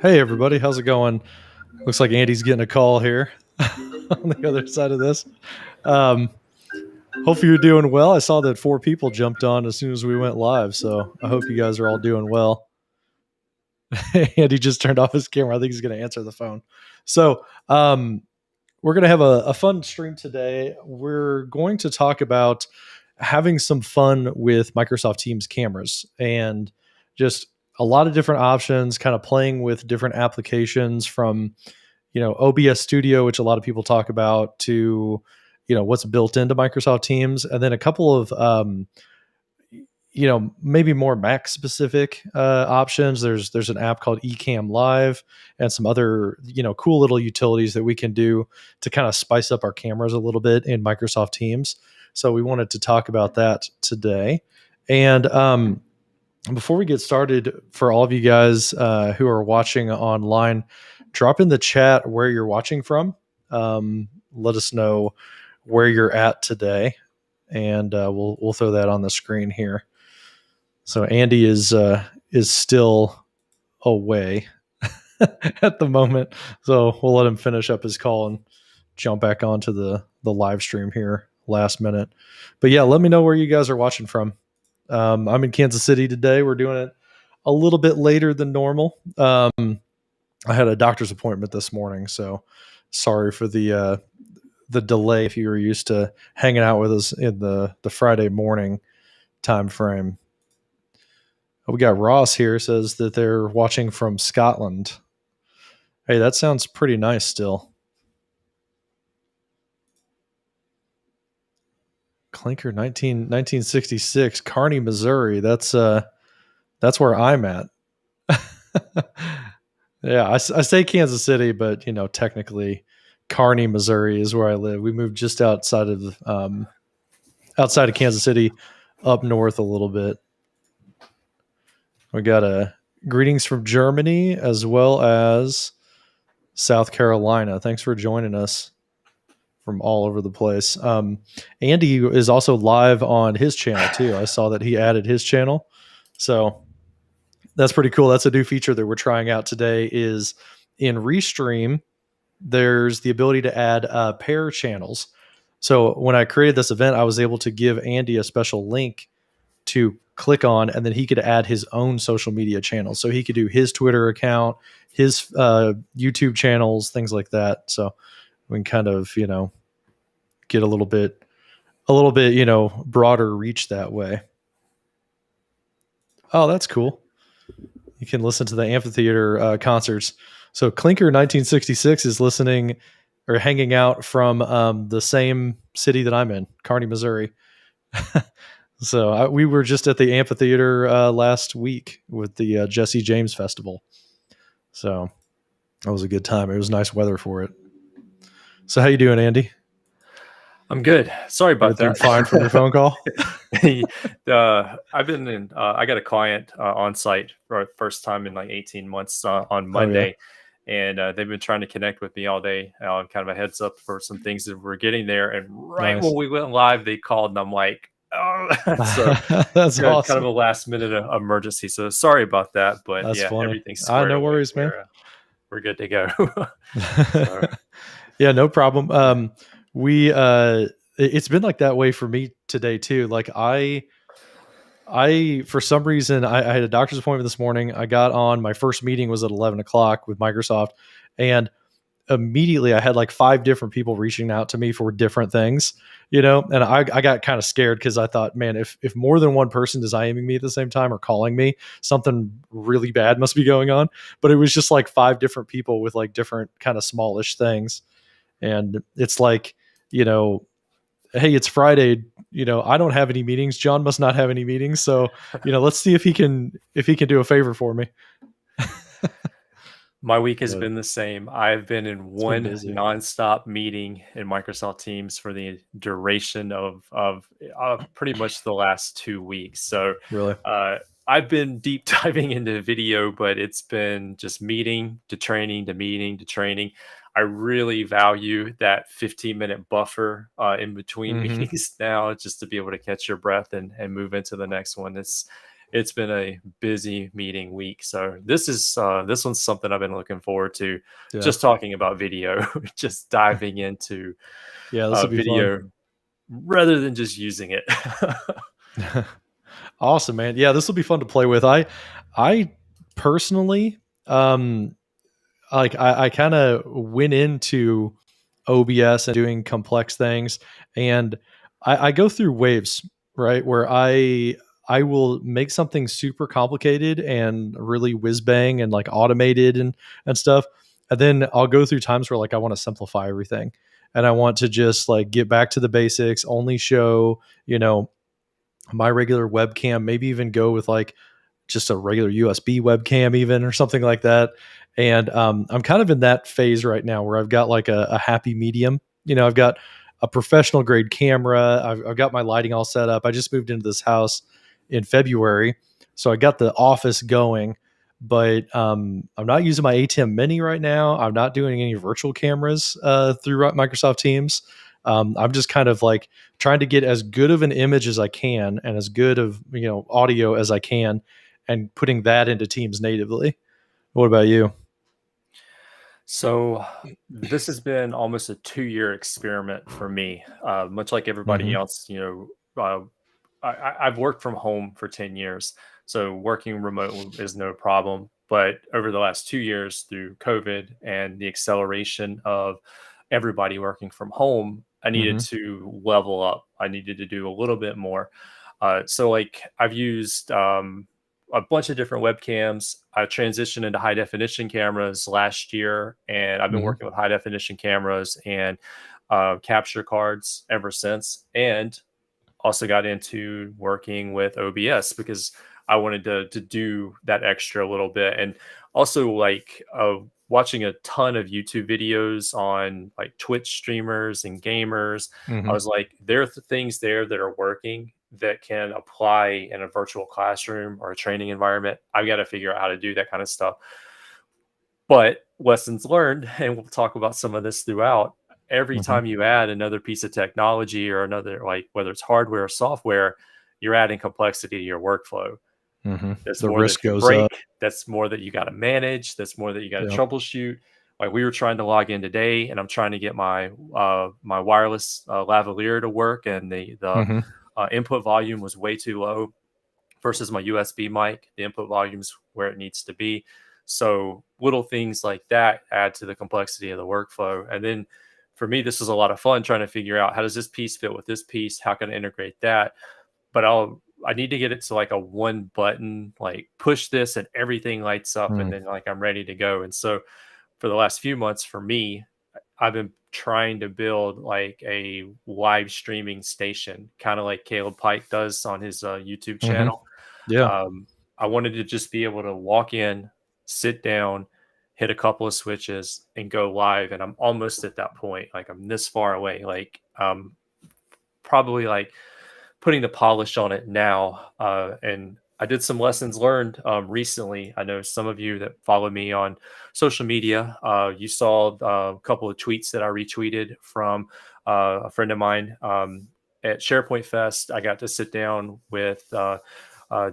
Hey everybody, how's it going? Looks like Andy's getting a call here on the other side of this. Um, Hopefully you're doing well. I saw that 4 people jumped on as soon as we went live, so I hope you guys are all doing well. Andy just turned off his camera. I think he's going to answer the phone. So we're going to have a fun stream today. We're going to talk about having some fun with Microsoft Teams cameras and just a lot of different options, kind of playing with different applications from, OBS Studio, which a lot of people talk about, to, what's built into Microsoft Teams, and then a couple of, maybe more Mac specific options. There's an app called ECamm Live and some other, cool little utilities that we can do to kind of spice up our cameras a little bit in Microsoft Teams. So we wanted to talk about that today. And before we get started, for all of you guys who are watching online, drop in the chat where you're watching from. Let us know where you're at today, and we'll throw that on the screen here. So Andy is still away at the moment, so we'll let him finish up his call and jump back onto the live stream here last minute. But yeah, let me know where you guys are watching from. I'm in Kansas City today. We're doing it a little bit later than normal. I had a doctor's appointment this morning, so sorry for the delay if you were used to hanging out with us in the Friday morning time frame. We got Ross here, says that they're watching from Scotland. Hey, that sounds pretty nice still. Clinker 1966, Kearney, Missouri. That's where I'm at. Yeah, I say Kansas City, but technically Kearney, Missouri is where I live. We moved just outside of Kansas City, up north a little bit. We got a greetings from Germany as well as South Carolina. Thanks for joining us from all over the place. Andy is also live on his channel too. I saw that he added his channel, so that's pretty cool. That's a new feature that we're trying out today. Is in Restream, there's the ability to add pair channels. So when I created this event, I was able to give Andy a special link to click on, and then he could add his own social media channels. So he could do his Twitter account, his YouTube channels, things like that. So we can kind of, get a little bit, broader reach that way. Oh, that's cool. You can listen to the amphitheater concerts. So Clinker 1966 is listening or hanging out from the same city that I'm in, Kearney, Missouri. So we were just at the amphitheater last week with the Jesse James Festival. So that was a good time. It was nice weather for it. So how you doing, Andy? I'm good. Sorry about that. Fine from your phone call. I've been in. I got a client on site for the first time in like 18 months on Monday, and they've been trying to connect with me all day. Kind of a heads up for some things that we're getting there. And right when we went live, they called, and I'm like, oh, so that's awesome. Kind of a last minute emergency. So sorry about that, but that's yeah, funny. Everything's squared no away. worries, man. We're good to go. Yeah, no problem. It's been like that way for me today too. Like I for some reason I had a doctor's appointment this morning. I got on, my first meeting was at 11 o'clock with Microsoft, and immediately I had like 5 different people reaching out to me for different things, and I got kind of scared because I thought, man, if more than one person is IMing me at the same time or calling me, something really bad must be going on. But it was just like 5 different people with like different kind of smallish things. And it's like, hey, it's Friday, I don't have any meetings. John must not have any meetings. So, let's see if he can do a favor for me. My week has been the same. I've been in one nonstop meeting in Microsoft Teams for the duration of pretty much the last 2 weeks. So really, I've been deep diving into video, but it's been just meeting to training to meeting to training. I really value that 15-minute buffer in between meetings now, just to be able to catch your breath and move into the next one. it's been a busy meeting week. So this one's something I've been looking forward to. Yeah. Just talking about video, just diving into Yeah, this will be fun. video rather than just using it. Awesome, man. Yeah, this will be fun to play with. I personally, I kind of went into OBS and doing complex things, and I go through waves, right? Where I will make something super complicated and really whiz bang and like automated and stuff, and then I'll go through times where like I want to simplify everything, and I want to just like get back to the basics, only show my regular webcam, maybe even go with like just a regular USB webcam, even or something like that. And I'm kind of in that phase right now where I've got like a happy medium. I've got a professional grade camera. I've got my lighting all set up. I just moved into this house in February, so I got the office going. But I'm not using my ATEM Mini right now. I'm not doing any virtual cameras through Microsoft Teams. I'm just kind of like trying to get as good of an image as I can and as good of audio as I can, and putting that into Teams natively. What about you? So this has been almost a 2-year experiment for me. Much like everybody Hmm. else, I've worked from home for 10 years, so working remote is no problem. But over the last 2 years, through COVID and the acceleration of everybody working from home, I needed Hmm. to level up. I needed to do a little bit more. So, like, I've used a bunch of different webcams. I transitioned into high definition cameras last year, and I've been Hmm. working with high definition cameras and capture cards ever since. And also got into working with OBS because I wanted to do that extra little bit. And also like watching a ton of YouTube videos on like Twitch streamers and gamers. I Hmm. was like, there are things there that are working that can apply in a virtual classroom or a training environment. I've got to figure out how to do that kind of stuff. But lessons learned, and we'll talk about some of this throughout. Every Hmm. time you add another piece of technology or another, like whether it's hardware or software, you're adding complexity to your workflow. Hmm. That's The more risk that can goes break. up. That's more that you got to manage. That's more that you got to Yeah. troubleshoot. Like we were trying to log in today, and I'm trying to get my wireless lavalier to work, and the Hmm. input volume was way too low versus my USB mic. The input volume's where it needs to be. So little things like that add to the complexity of the workflow. And then for me, this is a lot of fun trying to figure out how does this piece fit with this piece? How can I integrate that? But I need to get it to like a one button, like push this and everything lights up and Mm. then like I'm ready to go. And so for the last few months for me, I've been trying to build like a live streaming station, kind of like Caleb Pike does on his YouTube Hmm. channel. Yeah. um, I wanted to just be able to walk in, sit down, hit a couple of switches, and go live. And I'm almost at that point. Like I'm this far away. Like probably like putting the polish on it now. And I did some lessons learned recently. I know some of you that follow me on social media, you saw a couple of tweets that I retweeted from a friend of mine at SharePoint Fest. I got to sit down with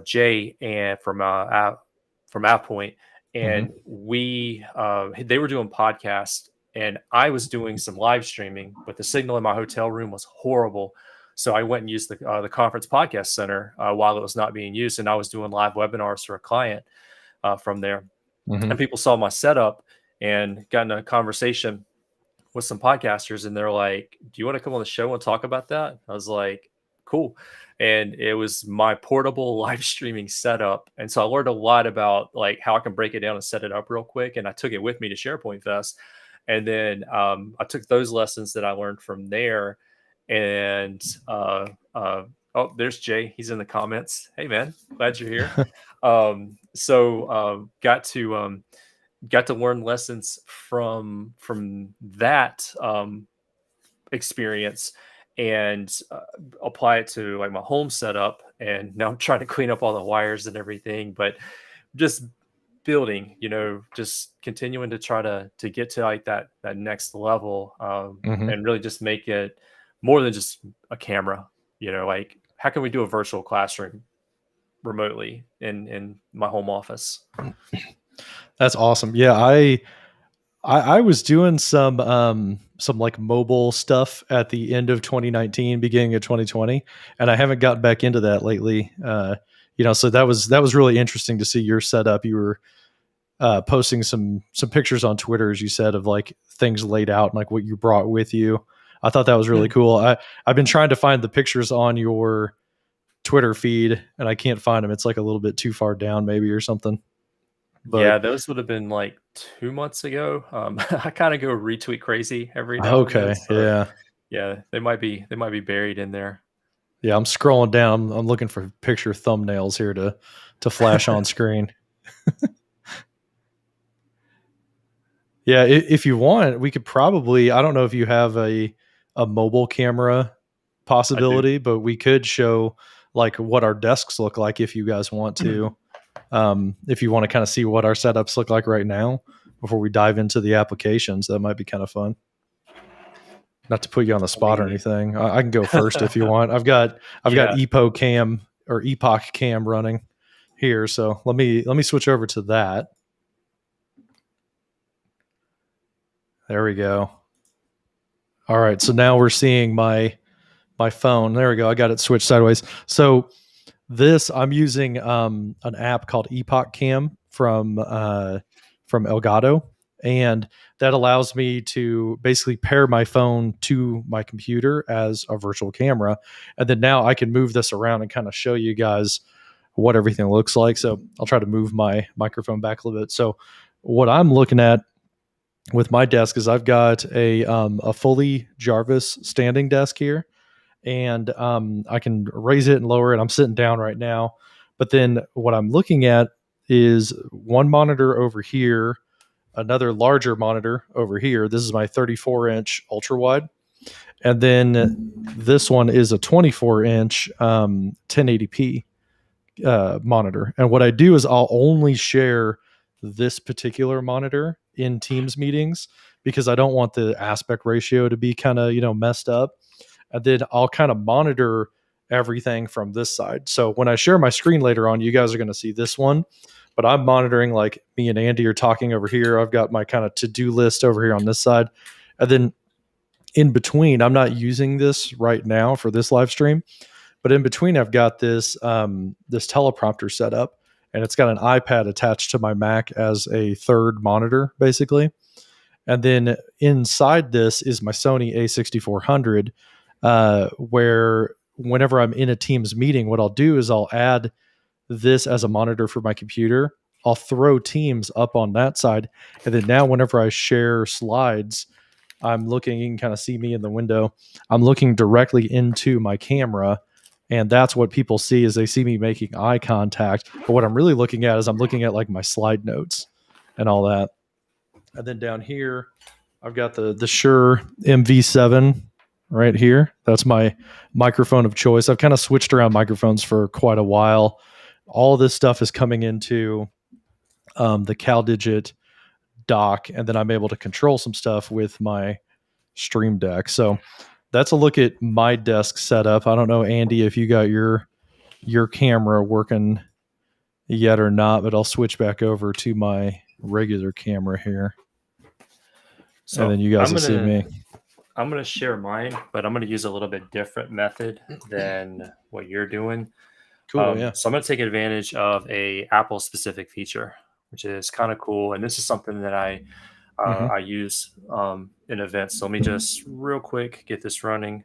Jay and from AppPoint, Hmm. and we they were doing podcasts, and I was doing some live streaming, but the signal in my hotel room was horrible. So I went and used the conference podcast center while it was not being used, and I was doing live webinars for a client from there. Hmm. And people saw my setup and got in a conversation with some podcasters, and they're like, "Do you want to come on the show and talk about that?" I was like, "Cool." And it was my portable live streaming setup, and so I learned a lot about like how I can break it down and set it up real quick. And I took it with me to SharePoint Fest, and then I took those lessons that I learned from there, and oh, there's Jay. He's in the comments. Hey, man, glad you're here. Got to learn lessons from that experience and apply it to like my home setup. And now I'm trying to clean up all the wires and everything, but just building, just continuing to try to get to like that next level, Hmm. and really just make it more than just a camera. Like how can we do a virtual classroom remotely in my home office. That's awesome. Yeah, I was doing some like mobile stuff at the end of 2019, beginning of 2020, and I haven't gotten back into that lately. So that was really interesting to see your setup. You were posting some pictures on Twitter, as you said, of like things laid out and like what you brought with you. I thought that was really cool. I've been trying to find the pictures on your Twitter feed, and I can't find them. It's like a little bit too far down, maybe, or something. Yeah, But those would have been like 2 months ago. I kind of go retweet crazy every now and then, okay, so yeah. yeah, they might be buried in there. Yeah, I'm scrolling down. I'm looking for picture thumbnails here to flash on screen. Yeah, if you want, we could probably. I don't know if you have a mobile camera I do. possibility, but we could show like what our desks look like if you guys want to. If you want to kind of see what our setups look like right now before we dive into the applications, that might be kind of fun. Not to put you on the Let spot or me anything. I can go first if you want. I've got Yeah. Epoch Cam running here, so let me switch over to that. There we go. All right, so now we're seeing my phone. There we go. I got it switched sideways. So this I'm using an app called Epoch Cam from Elgato, and that allows me to basically pair my phone to my computer as a virtual camera, and then now I can move this around and kind of show you guys what everything looks like. So I'll try to move my microphone back a little bit. So what I'm looking at with my desk is I've got a fully Jarvis standing desk here, and I can raise it and lower it. I'm sitting down right now, but then what I'm looking at is one monitor over here, another larger monitor over here. This is my 34-inch ultra wide, and then this one is a 24-inch 1080p monitor. And what I do is I'll only share this particular monitor in Teams meetings because I don't want the aspect ratio to be kind of messed up. And then I'll kind of monitor everything from this side. So when I share my screen later on, you guys are going to see this one, but I'm monitoring like me and Andy are talking over here. I've got my kind of to-do list over here on this side. And then in between, I'm not using this right now for this live stream, but in between, I've got this this teleprompter set up, and it's got an iPad attached to my Mac as a third monitor, basically. And then inside this is my Sony A6400, where whenever I'm in a Teams meeting, what I'll do is I'll add this as a monitor for my computer. I'll throw Teams up on that side, and then now whenever I share slides, I'm looking. You can kind of see me in the window. I'm looking directly into my camera, and that's what people see is they see me making eye contact. But what I'm really looking at is I'm looking at like my slide notes and all that. And then down here, I've got the Shure MV7 right here. That's my microphone of choice. I've kind of switched around microphones for quite a while. All of this stuff is coming into the CalDigit dock, and then I'm able to control some stuff with my Stream Deck. So that's a look at my desk setup. I don't know, Andy, if you got your camera working yet or not, but I'll switch back over to my regular camera here. So And then you guys will see me. I'm gonna share mine, but I'm gonna use a little bit different method than what you're doing. Cool, yeah. So I'm gonna take advantage of a Apple specific feature, which is kind of cool, and this is something that I use in events. So let me just real quick get this running.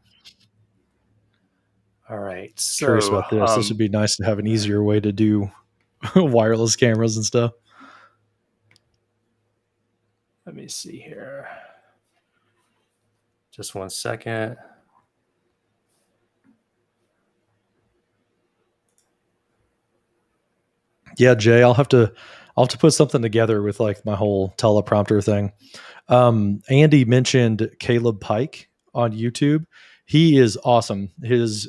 All right. So Curious about this. This would be nice to have an easier way to do wireless cameras and stuff. Let me see here. Just 1 second. Yeah, Jay, I'll have to put something together with like my whole teleprompter thing. Andy mentioned Caleb Pike on YouTube. He is awesome. His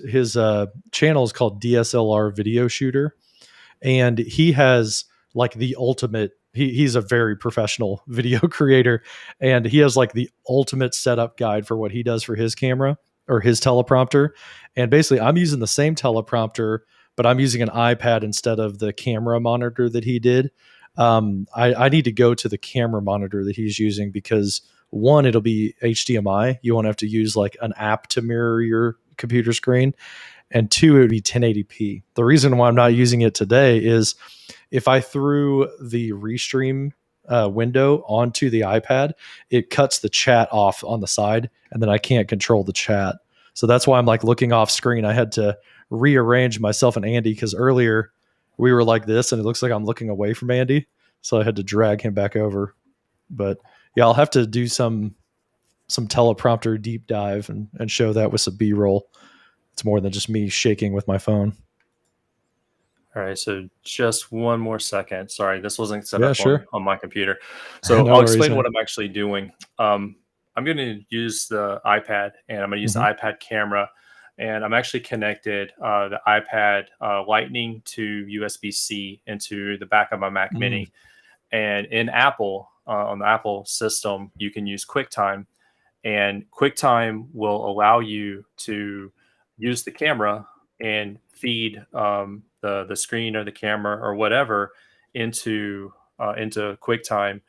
channel is called DSLR Video Shooter, and he has like the ultimate. He's a very professional video creator, and he has like the ultimate setup guide for what he does for his camera or his teleprompter. And basically, I'm using the same teleprompter, but I'm using an iPad instead of the camera monitor that he did. I need to go to the camera monitor that he's using because one, it'll be HDMI. You won't have to use like an app to mirror your computer screen. And two, it would be 1080p. The reason why I'm not using it today is if I threw the restream window onto the iPad, it cuts the chat off on the side, and then I can't control the chat. So that's why I'm like looking off screen. I had to rearrange myself and Andy because earlier we were like this, and it looks like I'm looking away from Andy. So I had to drag him back over. But yeah, I'll have to do some teleprompter deep dive and show that with some B-roll. It's more than just me shaking with my phone. All right, so just one more second. Sorry, this wasn't set Yeah, up sure. on my computer. So No I'll worries, explain man. what I'm actually doing. I'm going to use the iPad, and I'm going to use the iPad camera, and I'm actually connected the iPad Lightning to USB-C into the back of my Mac Mini. And in Apple, on the Apple system, you can use QuickTime, and QuickTime will allow you to use the camera and feed the screen or the camera or whatever into QuickTime,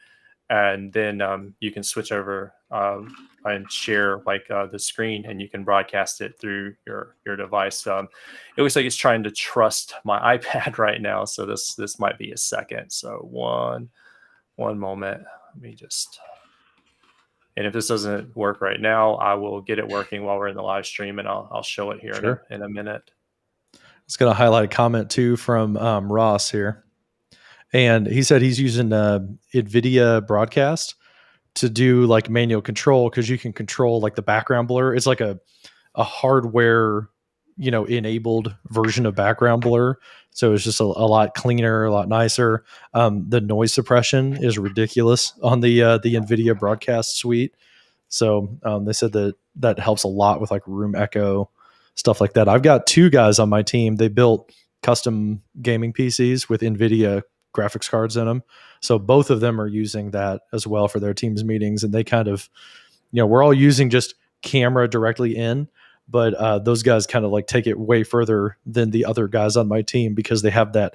and then you can switch over and share like the screen, and you can broadcast it through your device. It looks like it's trying to trust my iPad right now, so this might be a second. So one moment. Let me just. And if this doesn't work right now, I will get it working while we're in the live stream, and I'll show it here Sure. in a minute. It's going to highlight a comment too from Ross here. And he said he's using NVIDIA broadcast to do like manual control because you can control like the background blur. It's like a hardware, enabled version of background blur. So it's just a lot cleaner, a lot nicer. The noise suppression is ridiculous on the NVIDIA broadcast suite. So they said that helps a lot with like room echo, stuff like that. I've got two guys on my team. They built custom gaming PCs with NVIDIA graphics cards in them. So both of them are using that as well for their team's meetings. And they kind of, we're all using just camera directly in, but those guys kind of like take it way further than the other guys on my team because they have that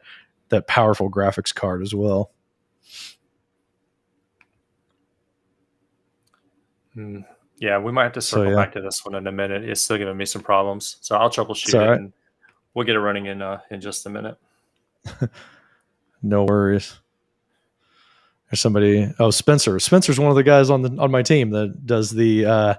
powerful graphics card as well. Yeah, we might have to circle back to this one in a minute. It's still giving me some problems, so I'll troubleshoot it, and we'll get it running in just a minute. No worries. There's somebody. Oh, Spencer. Spencer's one of the guys on my team that does the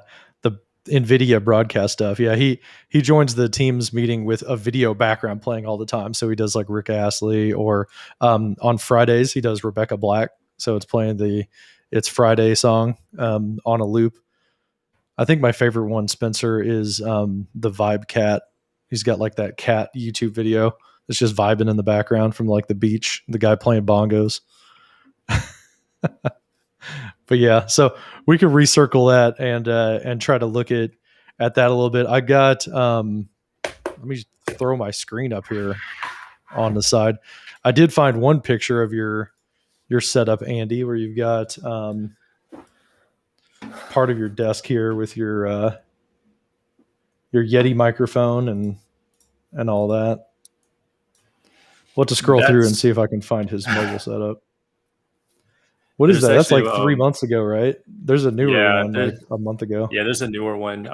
NVIDIA broadcast stuff. Yeah, he joins the team's meeting with a video background playing all the time. So he does like Rick Astley, or on Fridays he does Rebecca Black. So it's playing the It's Friday song on a loop. I think my favorite one, Spencer, is the Vibe Cat. He's got like that cat YouTube video. It's just vibing in the background from like the beach, the guy playing bongos. But yeah, so we can recircle that and try to look at that a little bit. I got let me throw my screen up here on the side. I did find one picture of your setup, Andy, where you've got part of your desk here with your Yeti microphone and all that. We'll have to scroll through and see if I can find his mobile setup. What is that? That's like 3 months ago, right? There's a newer one like a month ago. Yeah, there's a newer one.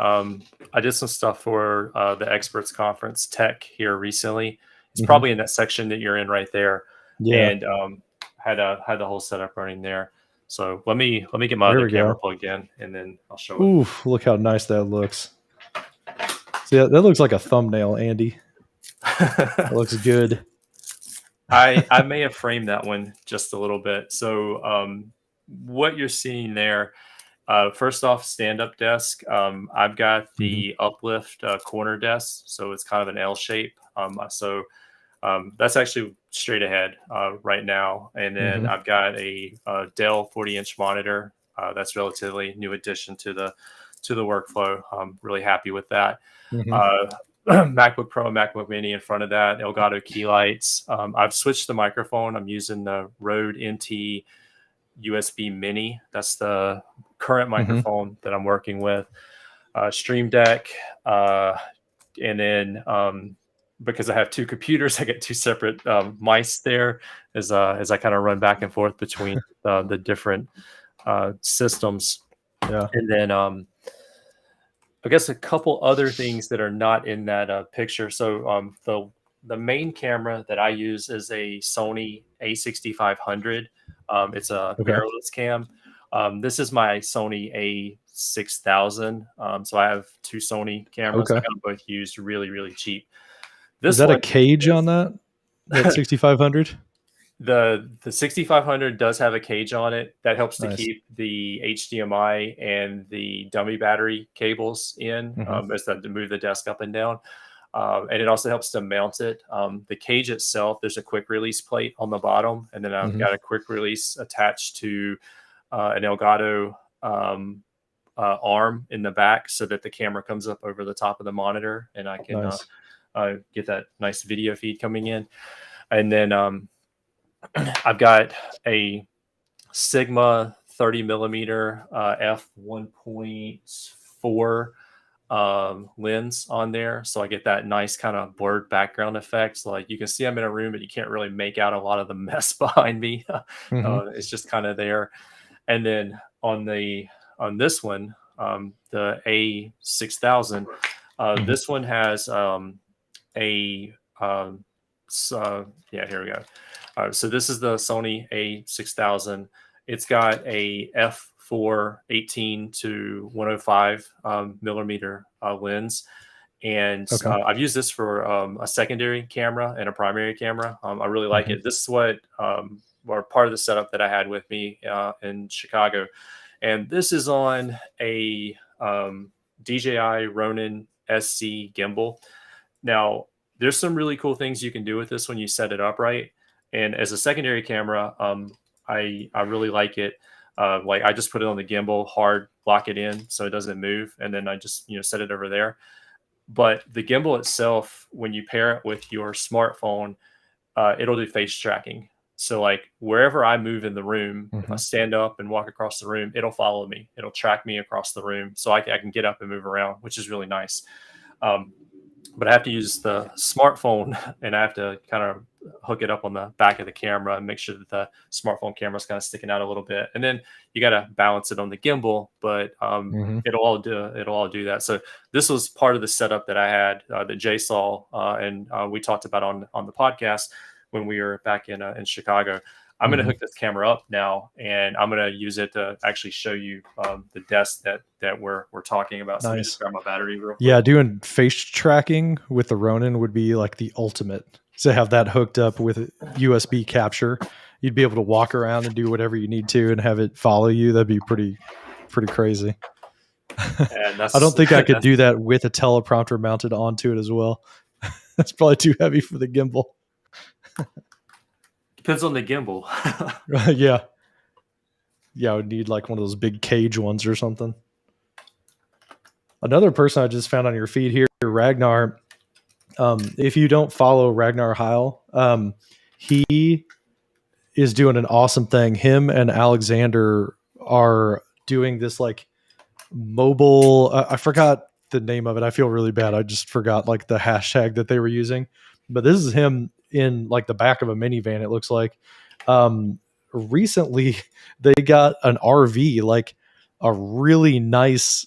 I did some stuff for the Experts Conference Tech here recently. It's probably in that section that you're in right there. Yeah. And had the whole setup running there. So let me get my other camera plugged in, and then I'll show it. Oof, look how nice that looks. See, that looks like a thumbnail, Andy. That looks good. I may have framed that one just a little bit. So what you're seeing there, first off, stand-up desk. I've got the uplift corner desk, so it's kind of an L shape. So that's actually straight ahead right now. And then I've got a Dell 40-inch monitor. That's relatively new addition to the workflow. I'm really happy with that. MacBook Pro and MacBook Mini in front of that, Elgato key lights. I've switched the microphone. I'm using the Rode NT USB Mini. That's the current microphone that I'm working with. Stream Deck, and then because I have two computers, I get two separate mice there as I kind of run back and forth between the different systems. Yeah. And then I guess a couple other things that are not in that picture. So the main camera that I use is a Sony A6500. It's a Okay. mirrorless cam. This is my Sony A6000. So I have two Sony cameras. I Okay. got them both used really, really cheap. Is This that a one cage is on that? That 6500? the 6500 does have a cage on it that helps to Nice. keep the HDMI and the dummy battery cables in as to move the desk up and down. And it also helps to mount it. The cage itself, there's a quick release plate on the bottom, and then I've got a quick release attached to an Elgato arm in the back so that the camera comes up over the top of the monitor and I can Nice. get that nice video feed coming in. And then I've got a Sigma 30 millimeter f 1.4 lens on there, so I get that nice kind of blurred background effect. So like you can see I'm in a room, but you can't really make out a lot of the mess behind me. It's just kind of there. And then on this one, the A6000, this one has yeah, here we go. So this is the Sony A6000. It's got a f4 18 to 105 millimeter lens. And I've used this for a secondary camera and a primary camera. I really like it. This is what or part of the setup that I had with me in Chicago. And this is on a DJI Ronin SC gimbal. Now, there's some really cool things you can do with this when you set it up right. And as a secondary camera, I really like it. Like I just put it on the gimbal, hard lock it in so it doesn't move, and then I just set it over there. But the gimbal itself, when you pair it with your smartphone, it'll do face tracking. So like wherever I move in the room, if I stand up and walk across the room, it'll follow me. It'll track me across the room, so I can get up and move around, which is really nice. But I have to use the smartphone and I have to kind of hook it up on the back of the camera and make sure that the smartphone camera is kind of sticking out a little bit. And then you got to balance it on the gimbal, but it'll all do that. So this was part of the setup that I had that Jay saw and we talked about on the podcast when we were back in Chicago. I'm going to hook this camera up now, and I'm going to use it to actually show you the desk that we're talking about. So let me just grab my battery real quick. Yeah, doing face tracking with the Ronin would be like the ultimate. To have that hooked up with USB capture, you'd be able to walk around and do whatever you need to and have it follow you. That'd be pretty crazy. I don't think I could do that with a teleprompter mounted onto it as well. That's probably too heavy for the gimbal. Depends on the gimbal. Yeah, I would need like one of those big cage ones or something. Another person I just found on your feed here, Ragnar. If you don't follow Ragnar Heil, he is doing an awesome thing. Him and Alexander are doing this like mobile. I forgot the name of it. I feel really bad. I just forgot like the hashtag that they were using. But this is him in like the back of a minivan. It looks like. Recently, they got an RV, like a really nice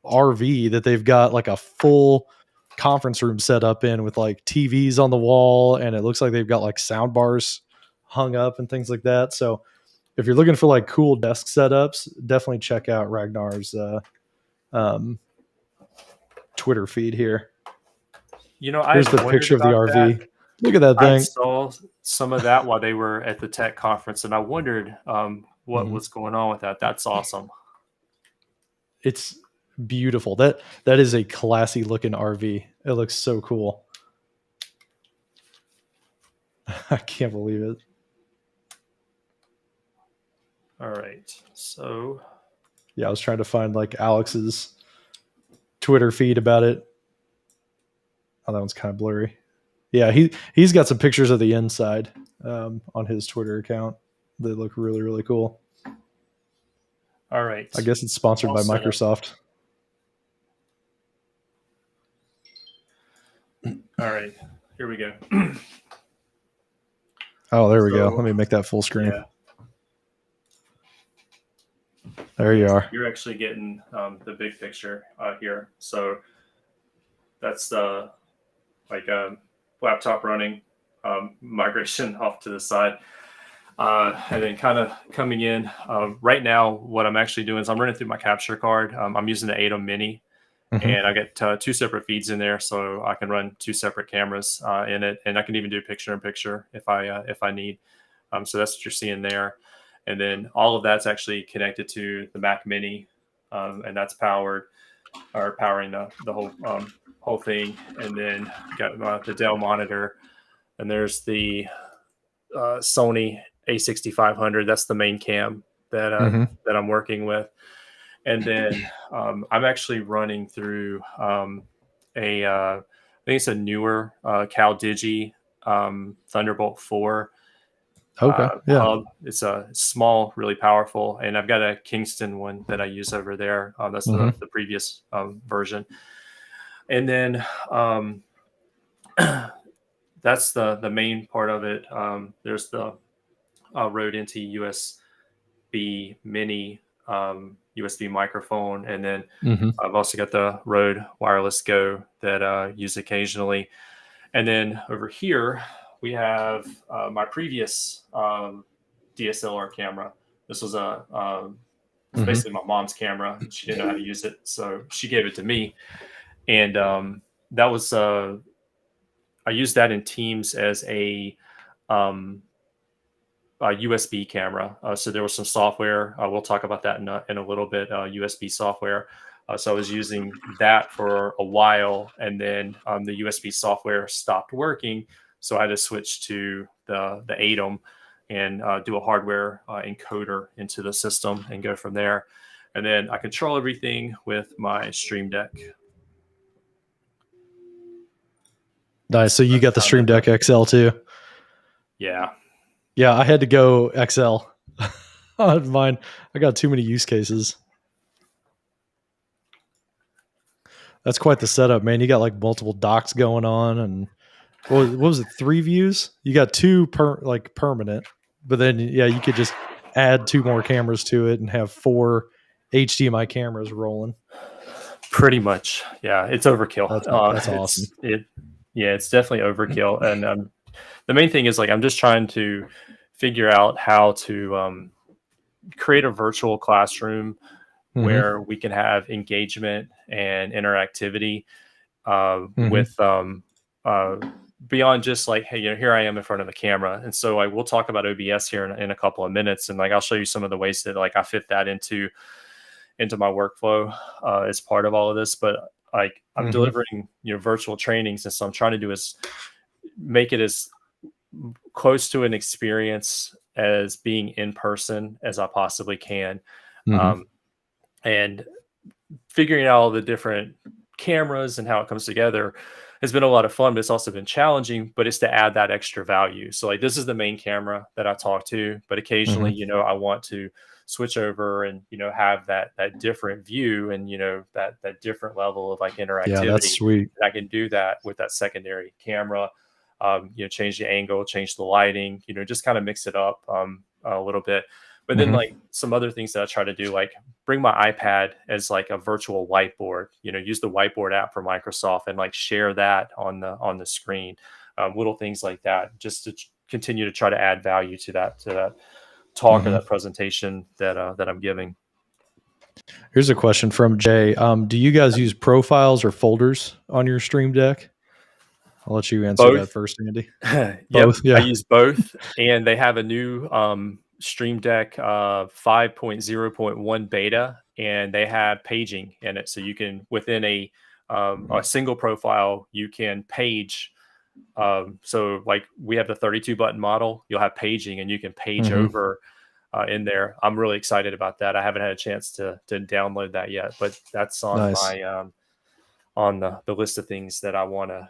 RV that they've got like a full conference room set up in with like TVs on the wall, and it looks like they've got like sound bars hung up and things like that. So if you're looking for like cool desk setups, definitely check out Ragnar's Twitter feed here. Here's the picture of the RV. That. Look at that thing. I saw some of that while they were at the tech conference, and I wondered what was going on with that. That's awesome. It's beautiful. That is a classy looking RV. It looks so cool. I can't believe it. All right. So yeah, I was trying to find like Alex's Twitter feed about it. Oh, that one's kind of blurry. Yeah, he's got some pictures of the inside on his Twitter account. They look really, really cool. All right. I guess it's sponsored by Microsoft. All right. here we go. Oh, there we go. Let me make that full screen. Yeah. There you are. You're actually getting the big picture here. So that's the laptop running, migration off to the side. And then kind of coming in right now, what I'm actually doing is I'm running through my capture card. I'm using the ATEM Mini, and I get 2 separate feeds in there, so I can run 2 separate cameras in it, and I can even do picture-in-picture if I need. So that's what you're seeing there, and then all of that's actually connected to the Mac Mini, and that's powering the whole thing, and then got the Dell monitor, and there's the Sony A6500. That's the main cam that I'm working with. And then I'm actually running through I think it's a newer CalDigi Thunderbolt 4 hub. It's a small, really powerful, and I've got a Kingston one that I use over there. That's the previous version. And then that's the main part of it. There's the Rode NT USB Mini USB microphone, and then I've also got the Rode Wireless Go that I use occasionally. And then over here we have my previous DSLR camera. This was basically my mom's camera. She didn't know how to use it, so she gave it to me, and that was I used that in Teams as a USB camera. So there was some software. We'll talk about that in a little bit. USB software. So I was using that for a while, and then the USB software stopped working. So I had to switch to the ATEM and do a hardware encoder into the system and go from there. And then I control everything with my Stream Deck. Nice. So you got the Stream Deck XL too? Yeah. Yeah, I had to go XL on mine. I got too many use cases. That's quite the setup, man. You got like multiple docks going on, and what was it? 3 views? You got 2 permanent, but then you could just add 2 more cameras to it and have 4 HDMI cameras rolling. Pretty much, yeah. It's overkill. That's awesome. It's definitely overkill, and the main thing is I'm just trying to figure out how to create a virtual classroom where we can have engagement and interactivity with beyond just hey, here I am in front of the camera. And so we'll talk about OBS here in a couple of minutes, and I'll show you some of the ways that I fit that into my workflow as part of all of this. But I'm delivering virtual trainings, and so I'm trying to do is make it as close to an experience as being in person as I possibly can. And figuring out all the different cameras and how it comes together has been a lot of fun, but it's also been challenging, but it's to add that extra value. So this is the main camera that I talk to, but occasionally, I want to switch over and, have that different view and, that different level of interactivity. Yeah, that's sweet. I can do that with that secondary camera. Change the angle, change the lighting, just kind of mix it up a little bit. But then some other things that I try to do, bring my iPad as a virtual whiteboard, use the whiteboard app for Microsoft and share that on the screen, little things like that, just to continue to try to add value to that talk or that presentation that I'm giving. Here's a question from Jay. Do you guys use profiles or folders on your Stream Deck? I'll let you answer that first, Andy. Both, yeah. I use both, and they have a new Stream Deck 5.0.1 beta, and they have paging in it, so you can within a single profile you can page. So we have the 32 button model. You'll have paging, and you can page over in there. I'm really excited about that. I haven't had a chance to download that yet, but that's on my on the list of things that I want to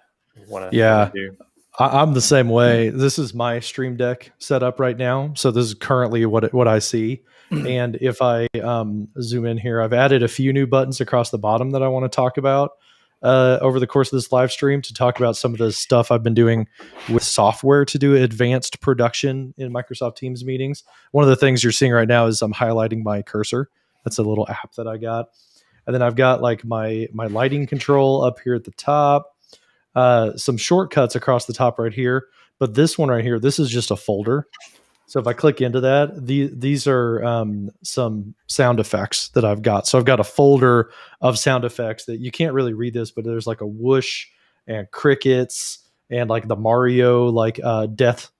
do. I'm the same way. This is my Stream Deck setup right now. So this is currently what I see. And if I zoom in here, I've added a few new buttons across the bottom that I want to talk about. over the course of this live stream to talk about some of the stuff I've been doing with software to do advanced production in Microsoft Teams meetings. One of the things you're seeing right now is I'm highlighting my cursor. That's a little app that I got. And then I've got like my lighting control up here at the top, some shortcuts across the top right here. But this one right here, this is just a folder. So if I click into that, these are some sound effects that I've got. So I've got a folder of sound effects that you can't really read this, but there's like a whoosh and crickets and like the Mario death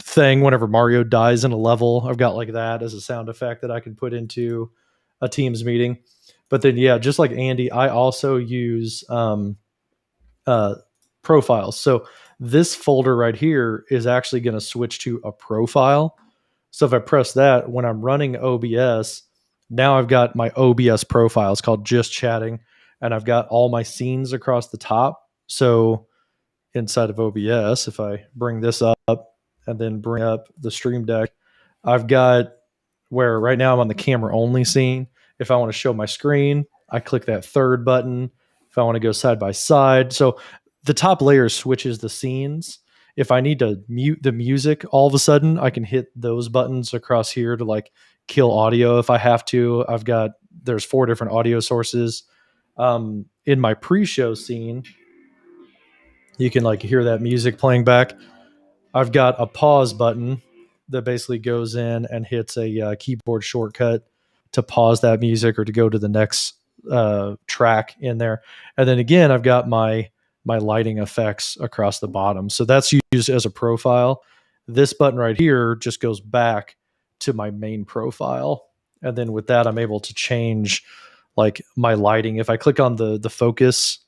thing whenever Mario dies in a level. I've got like that as a sound effect that I can put into a Teams meeting. But then yeah, just like Andy, I also use profiles. So this folder right here is actually going to switch to a profile. So if I press that, when I'm running OBS, now I've got my OBS profile. It's called Just Chatting, and I've got all my scenes across the top. So inside of OBS, if I bring this up and then bring up the Stream Deck, I've got where right now I'm on the camera only scene. If I want to show my screen, I click that third button. If I want to go side by side. So the top layer switches the scenes. If I need to mute the music, all of a sudden I can hit those buttons across here to like kill audio if I have to. There's 4 different audio sources. In my pre-show scene, you can like hear that music playing back. I've got a pause button that basically goes in and hits a keyboard shortcut to pause that music or to go to the next track in there. And then again, I've got my lighting effects across the bottom. So that's used as a profile. This button right here just goes back to my main profile. And then with that, I'm able to change like my lighting. If I click on the focus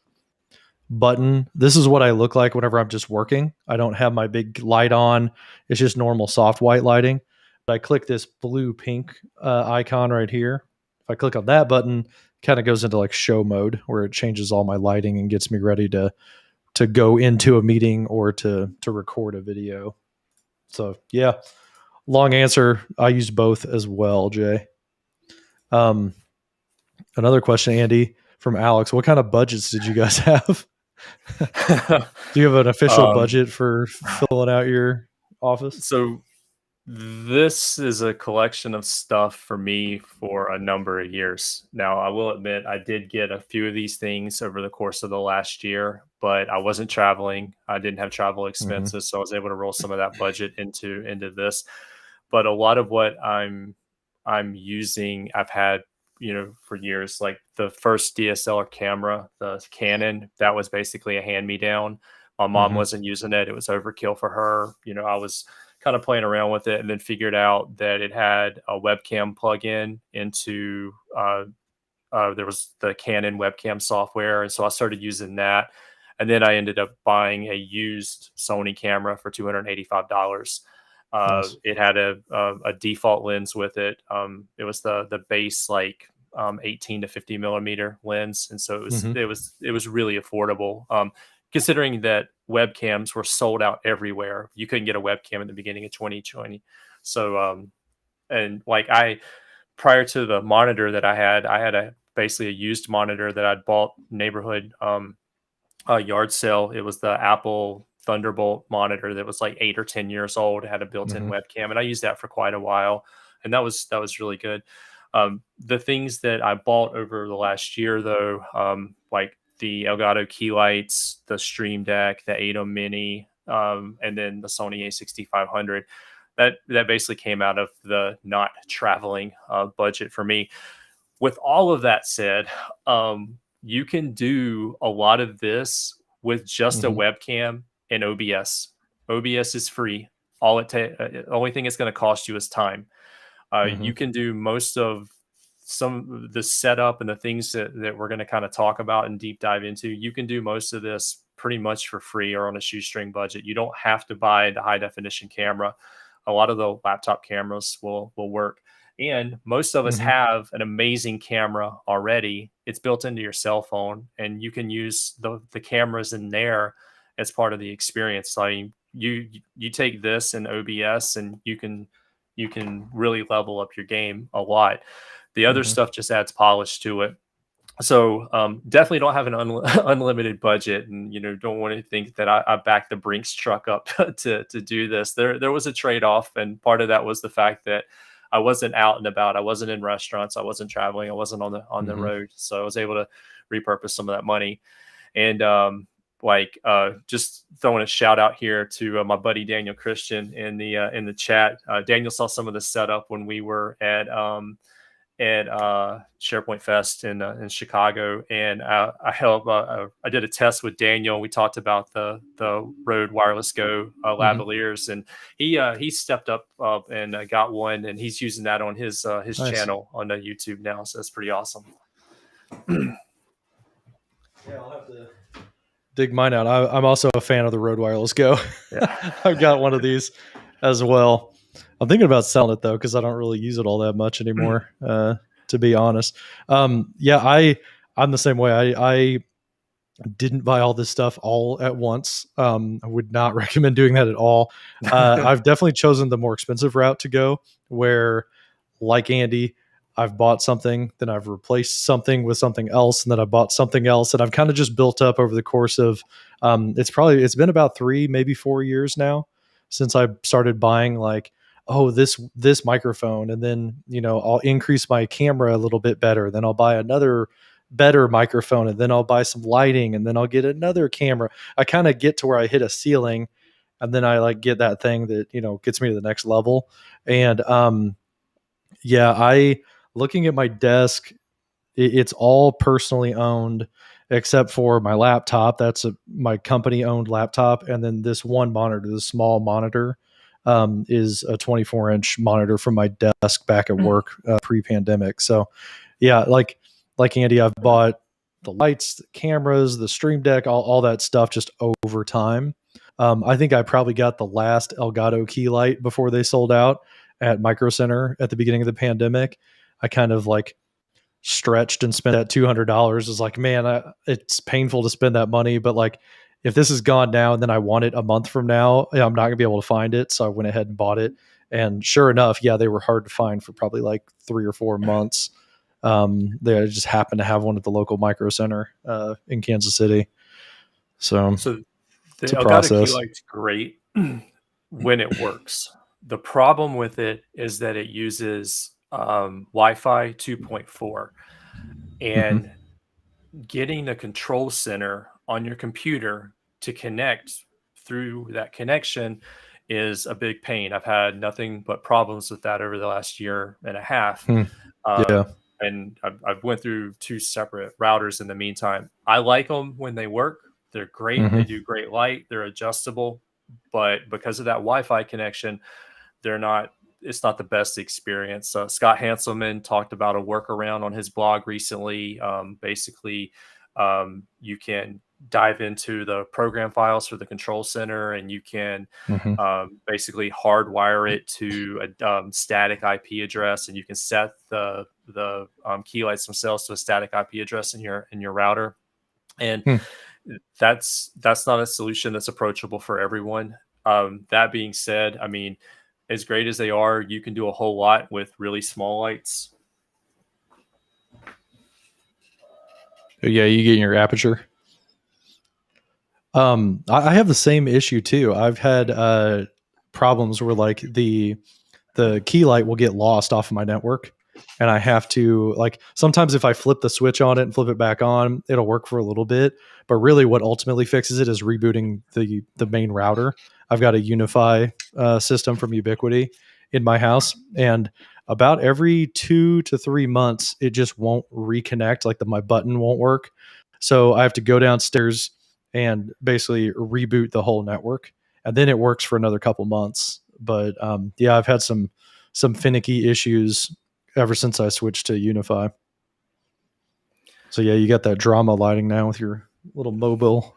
button, this is what I look like whenever I'm just working. I don't have my big light on. It's just normal soft white lighting. But I click this blue pink icon right here. If I click on that button, kind of goes into like show mode where it changes all my lighting and gets me ready to go into a meeting or to record a video. So yeah, long answer. I use both as well, Jay. Another question, Andy, from Alex. What kind of budgets did you guys have? Do you have an official budget for filling out your office? So this is a collection of stuff for me for a number of years. Now, I will admit I did get a few of these things over the course of the last year, but I wasn't traveling. I didn't have travel expenses, so I was able to roll some of that budget into this. But a lot of what I'm using, I've had for years. Like the first DSLR camera, the Canon, that was basically a hand me down. My mom wasn't using it; it was overkill for her. I was kind of playing around with it and then figured out that it had a webcam plug-in into there was the Canon webcam software. And so I started using that. And then I ended up buying a used Sony camera for $285. Nice. It had a default lens with it. It was the base 18 to 50 millimeter lens. And so it was really affordable. Considering that webcams were sold out everywhere. You couldn't get a webcam in the beginning of 2020. So, prior to the monitor that I had basically a used monitor that I'd bought neighborhood yard sale. It was the Apple Thunderbolt monitor that was like 8 or 10 years old. It had a built-in webcam, and I used that for quite a while. And that was really good. The things that I bought over the last year, though, like the Elgato key lights, the Stream Deck, the ATEM Mini, and then the Sony A6500. That basically came out of the not traveling budget for me. With all of that said, you can do a lot of this with just a webcam and OBS. OBS is free. Only thing it's going to cost you is time. You can do most of some of the setup and the things that we're going to kind of talk about and deep dive into. You can do most of this pretty much for free or on a shoestring budget. You don't have to buy the high definition camera. A lot of the laptop cameras will work. And most of us have an amazing camera already. It's built into your cell phone, and you can use the cameras in there as part of the experience. So you take this and OBS, and you can really level up your game a lot. The other stuff just adds polish to it. So definitely don't have an unlimited budget, and don't want to think that I backed the Brinks truck up to do this. There was a trade off, and part of that was the fact that I wasn't out and about. I wasn't in restaurants. I wasn't traveling. I wasn't on the Hmm. road. So I was able to repurpose some of that money. And just throwing a shout out here to my buddy Daniel Christian in the chat. Daniel saw some of the setup when we were at SharePoint Fest in Chicago, and I did a test with Daniel. We talked about the Rode Wireless Go Hmm. lavaliers, and he stepped up and got one, and he's using that on his Nice. channel on YouTube now. So that's pretty awesome. Yeah, I'll have to dig mine out. I'm also a fan of the Rode Wireless Go. Yeah. I've got one of these as well. I'm thinking about selling it though because I don't really use it all that much anymore. To be honest, yeah, I'm the same way. I didn't buy all this stuff all at once. I would not recommend doing that at all. I've definitely chosen the more expensive route to go, where, like Andy, I've bought something, then I've replaced something with something else, and then I bought something else, and I've kind of just built up over the course of. It's been about 3, maybe 4 years now since I started buying like, oh, this microphone, and then I'll increase my camera a little bit better, then I'll buy another better microphone, and then I'll buy some lighting, and then I'll get another camera. I kind of get to where I hit a ceiling, and then I like get that thing that gets me to the next level. And yeah, I looking at my desk, it's all personally owned except for my laptop. That's my company owned laptop, and then this one monitor, this small monitor, is a 24-inch monitor from my desk back at work pre-pandemic. So yeah, like Andy, I've bought the lights, the cameras, the stream deck, all that stuff just over time. I think I probably got the last Elgato key light before they sold out at Micro Center at the beginning of the pandemic. I kind of like stretched and spent that $200. Is like, man, it's painful to spend that money, but like, if this is gone now and then I want it a month from now, I'm not gonna be able to find it. So I went ahead and bought it. And sure enough, yeah, they were hard to find for probably like 3 or 4 months. They just happened to have one at the local Micro Center in Kansas City. So So the it's a Elgato key process. light's great when it works. The problem with it is that it uses Wi-Fi 2.4, Hmm. and getting the control center on your computer to connect through that connection is a big pain. I've had nothing but problems with that over the last year and a half. Hmm. Yeah. And I've went through 2 separate routers in the meantime. I like them when they work. They're great. They Hmm. do great light. They're adjustable, but because of that Wi-Fi connection, they're not. It's not the best experience. Scott Hanselman talked about a workaround on his blog recently. Basically, you can dive into the program files for the control center, and you can Hmm. basically hardwire it to a static IP address, and you can set the key lights themselves to a static IP address in your router. And Hmm. that's not a solution that's approachable for everyone. That being said, I mean, as great as they are, you can do a whole lot with really small lights. Yeah, you get your aperture. I have the same issue too. I've had problems where like the key light will get lost off of my network, and I have to like sometimes if I flip the switch on it and flip it back on, it'll work for a little bit. But really, what ultimately fixes it is rebooting the main router. I've got a Unify system from Ubiquiti in my house, and about every 2 to 3 months, it just won't reconnect. Like my button won't work, so I have to go downstairs and basically reboot the whole network, and then it works for another couple months. But yeah, I've had some finicky issues ever since I switched to Unify. So yeah, you got that drama lighting now with your little mobile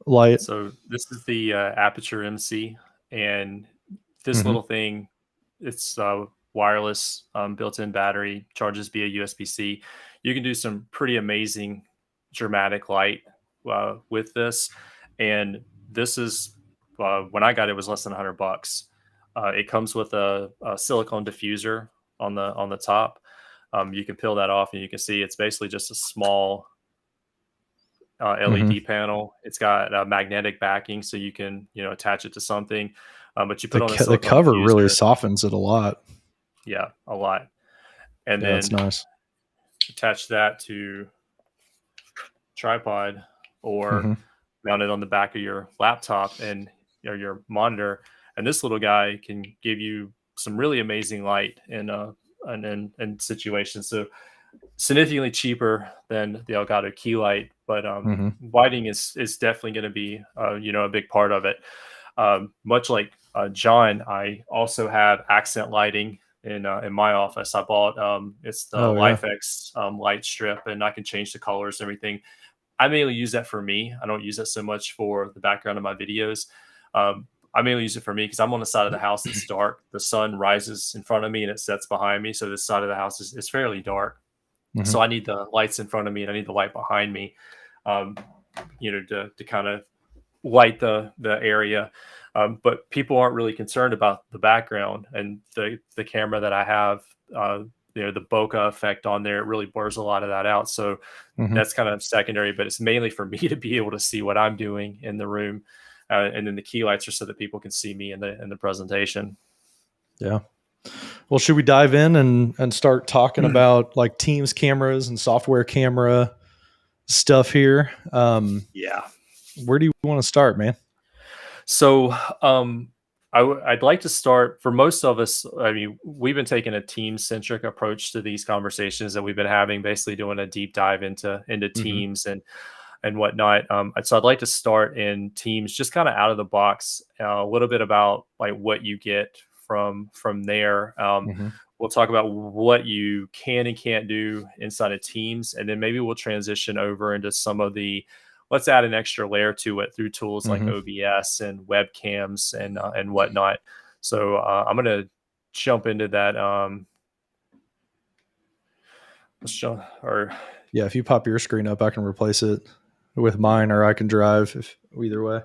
light. So this is the Aperture MC, and this Hmm. little thing, it's wireless, built-in battery, charges via USB-C. You can do some pretty amazing dramatic light with this, and this is when I got it was less than $100. It comes with a silicone diffuser on the top. You can peel that off and you can see it's basically just a small LED panel. It's got a magnetic backing, so you can attach it to something. But you put on a The silicone cover really diffuser. softens it a lot. Yeah, a lot. And Yeah, then that's nice. attach that to tripod or mount it on the back of your laptop and your monitor. And this little guy can give you some really amazing light in situations. So significantly cheaper than the Elgato key light, but lighting is definitely going to be a big part of it. Much like John, I also have accent lighting in my office. I bought it's the LifeX light strip, and I can change the colors and everything. I mainly use that for me. I don't use it so much for the background of my videos. I mainly use it for me because I'm on the side of the house that's dark. The sun rises in front of me and it sets behind me, so this side of the house is fairly dark. So I need the lights in front of me and I need the light behind me, to kind of light the area. But people aren't really concerned about the background, and the camera that I have, the bokeh effect on there, it really blurs a lot of that out. So that's kind of secondary, but it's mainly for me to be able to see what I'm doing in the room. And then the key lights are so that people can see me in the presentation. Yeah. Well, should we dive in and start talking about like Teams cameras and software camera stuff here? Yeah. Where do you want to start, man? So I'd like to start, for most of us, I mean, we've been taking a team-centric approach to these conversations that we've been having, basically doing a deep dive into Teams and whatnot. So I'd like to start in Teams, just kind of out of the box, a little bit about like what you get from there. We'll talk about what you can and can't do inside of Teams, and then maybe we'll transition over into some of the, let's add an extra layer to it through tools like OBS and webcams and whatnot. So I'm going to jump into that. Yeah, if you pop your screen up, I can replace it with mine, or I can drive, if either way.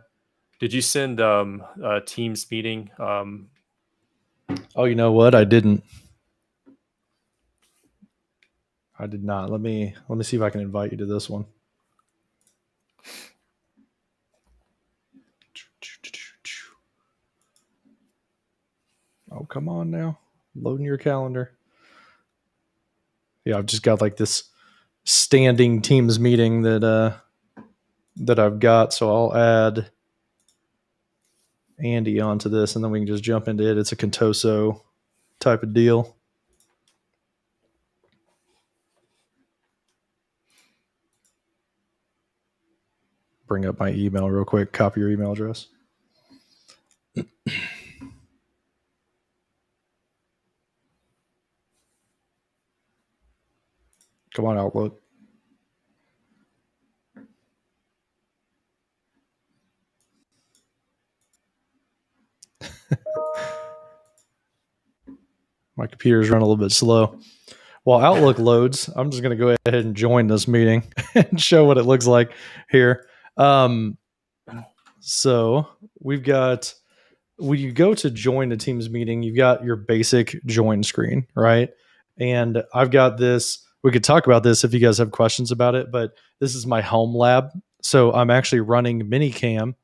Did you send a Teams meeting? Oh, you know what? I didn't. I did not. Let me see if I can invite you to this one. Oh, come on now. Loading your calendar. Yeah, I've just got like this standing Teams meeting that I've got, so I'll add Andy onto this, and then we can just jump into it. It's a Contoso type of deal. Bring up my email real quick. Copy your email address. Come on, Outlook. My computer's running a little bit slow. While Outlook loads, I'm just going to go ahead and join this meeting and show what it looks like here. So we've got, when you go to join the Teams meeting, you've got your basic join screen, right? And I've got this. We could talk about this if you guys have questions about it, but this is my home lab. So I'm actually running ManyCam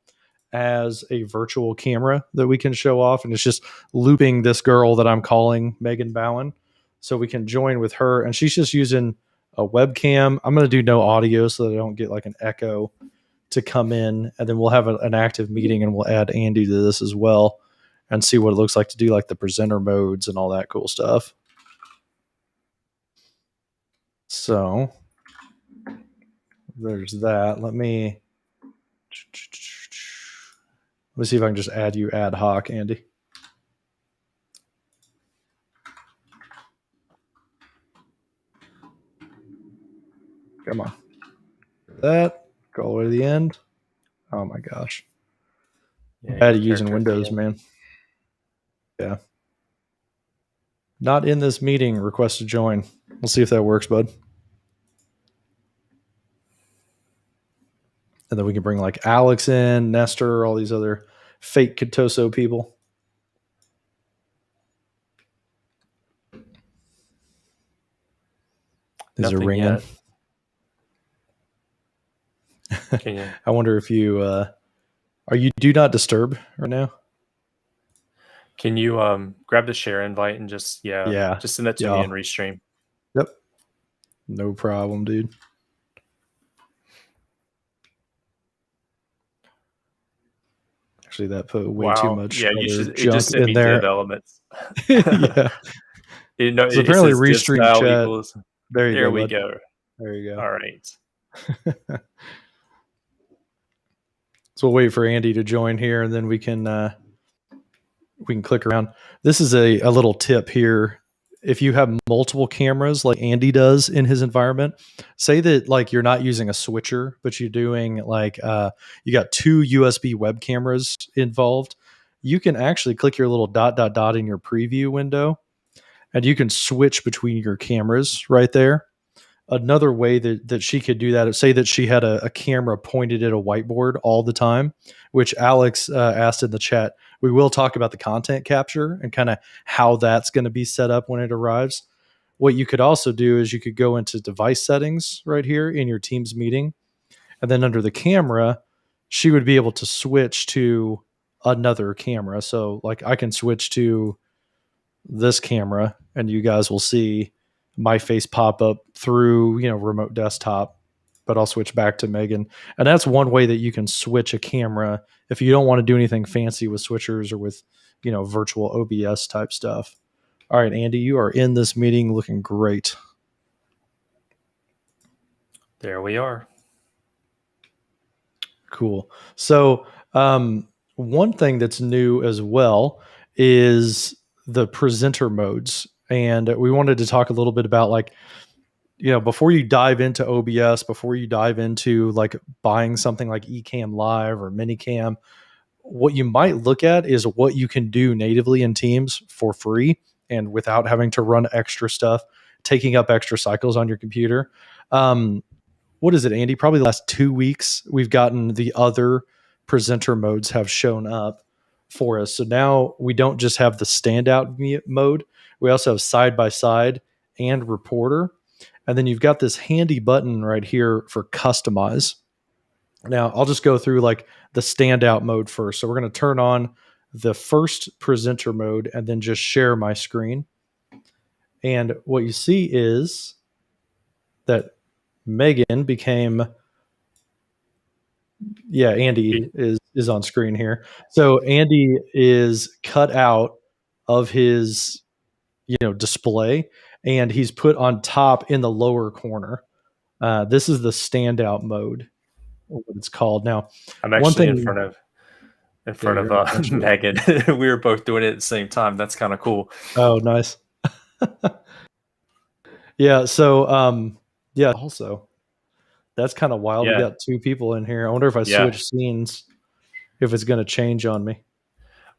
as a virtual camera that we can show off, and it's just looping this girl that I'm calling Megan Bowen, so we can join with her, and she's just using a webcam. I'm going to do no audio so that I don't get like an echo to come in, and then we'll have an active meeting, and we'll add Andy to this as well and see what it looks like to do like the presenter modes and all that cool stuff. So there's that. Let me see if I can just add you ad hoc, Andy. Come on. That. Go all the way to the end. Oh my gosh. Yeah, Bad at using Windows, man. Yeah. Not in this meeting. Request to join. We'll see if that works, bud. And then we can bring like Alex in, Nestor, all these other fake Contoso people. Is it Nothing ringing? yet. Can you? I wonder if you are you do not disturb right now? Can you grab the share invite and just Yeah. just send that to me Yeah. in Restream? Yep. No problem, dude. Actually, that put way too Wow. much Yeah, you other should. It just junk sent in me div there. elements. Yeah. So It apparently says div restream style chat. equals. There you There go, we bud. go. There you All right. go. So we'll wait for Andy to join here, and then we can click around. This is a little tip here. If you have multiple cameras like Andy does in his environment, say that like you're not using a switcher, but you're doing like you got two USB web cameras involved, you can actually click your little dot dot dot in your preview window, and you can switch between your cameras right there. Another way that she could do that is say that she had a camera pointed at a whiteboard all the time, which Alex asked in the chat. We will talk about the content capture and kind of how that's going to be set up when it arrives. What you could also do is you could go into device settings right here in your Teams meeting, and then under the camera, she would be able to switch to another camera. So like I can switch to this camera and you guys will see my face pop up through, remote desktop, but I'll switch back to Megan. And that's one way that you can switch a camera if you don't want to do anything fancy with switchers or with, virtual OBS type stuff. All right, Andy, you are in this meeting looking great. There we are. Cool. So, one thing that's new as well is the presenter modes. And we wanted to talk a little bit about like, before you dive into OBS, before you dive into like buying something like ECamm Live or ManyCam, what you might look at is what you can do natively in Teams for free and without having to run extra stuff, taking up extra cycles on your computer. What is it, Andy? Probably the last 2 weeks, we've gotten the other presenter modes have shown up for us. So now we don't just have the standout mode, we also have side by side and reporter. And then you've got this handy button right here for customize. Now I'll just go through like the standout mode first. So we're going to turn on the first presenter mode and then just share my screen. And what you see is that Megan became, Andy is on screen here. So Andy is cut out of his display, and he's put on top in the lower corner. This is the standout mode, what it's called. Now, I'm one actually in thing, front of you're in front of it. Megan. We were both doing it at the same time. That's kind of cool. Oh, nice. Yeah. So, also, that's kind of wild. We Yeah. got two people in here. I wonder if I Yeah. switch scenes, if it's going to change on me.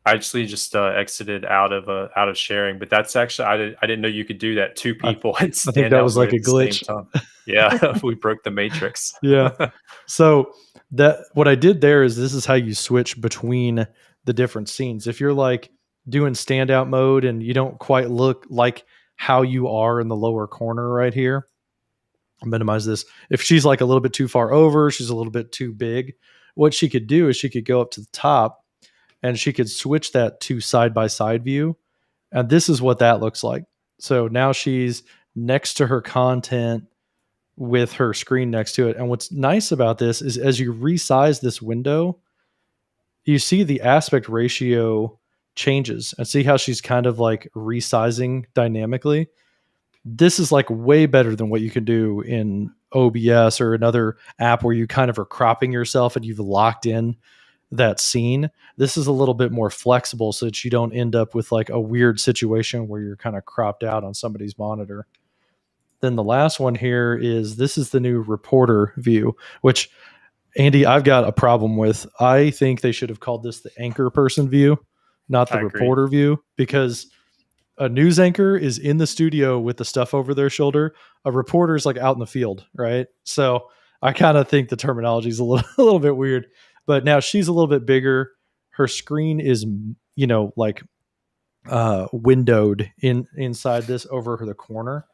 I actually just exited out of sharing, but that's actually I didn't know you could do that. Two people and I think stand that out was like mode a at the same glitch. time. Yeah, we broke the matrix. Yeah. So that what I did there is this is how you switch between the different scenes. If you're like doing standout mode and you don't quite look like how you are in the lower corner right here, I'll minimize this. If she's like a little bit too far over, she's a little bit too big, what she could do is she could go up to the top and she could switch that to side by side view. And this is what that looks like. So now she's next to her content with her screen next to it. And what's nice about this is as you resize this window, you see the aspect ratio changes and see how she's kind of like resizing dynamically. This is like way better than what you can do in OBS or another app where you kind of are cropping yourself and you've locked in that scene. This is a little bit more flexible so that you don't end up with like a weird situation where you're kind of cropped out on somebody's monitor. Then the last one here is this is the new reporter view, which Andy, I've got a problem with. I think they should have called this the anchor person view, not the I agree. reporter view, because a news anchor is in the studio with the stuff over their shoulder. A reporter is like out in the field, right? So I kind of think the terminology is a little bit weird. But now she's a little bit bigger. Her screen is, like windowed inside this over the corner.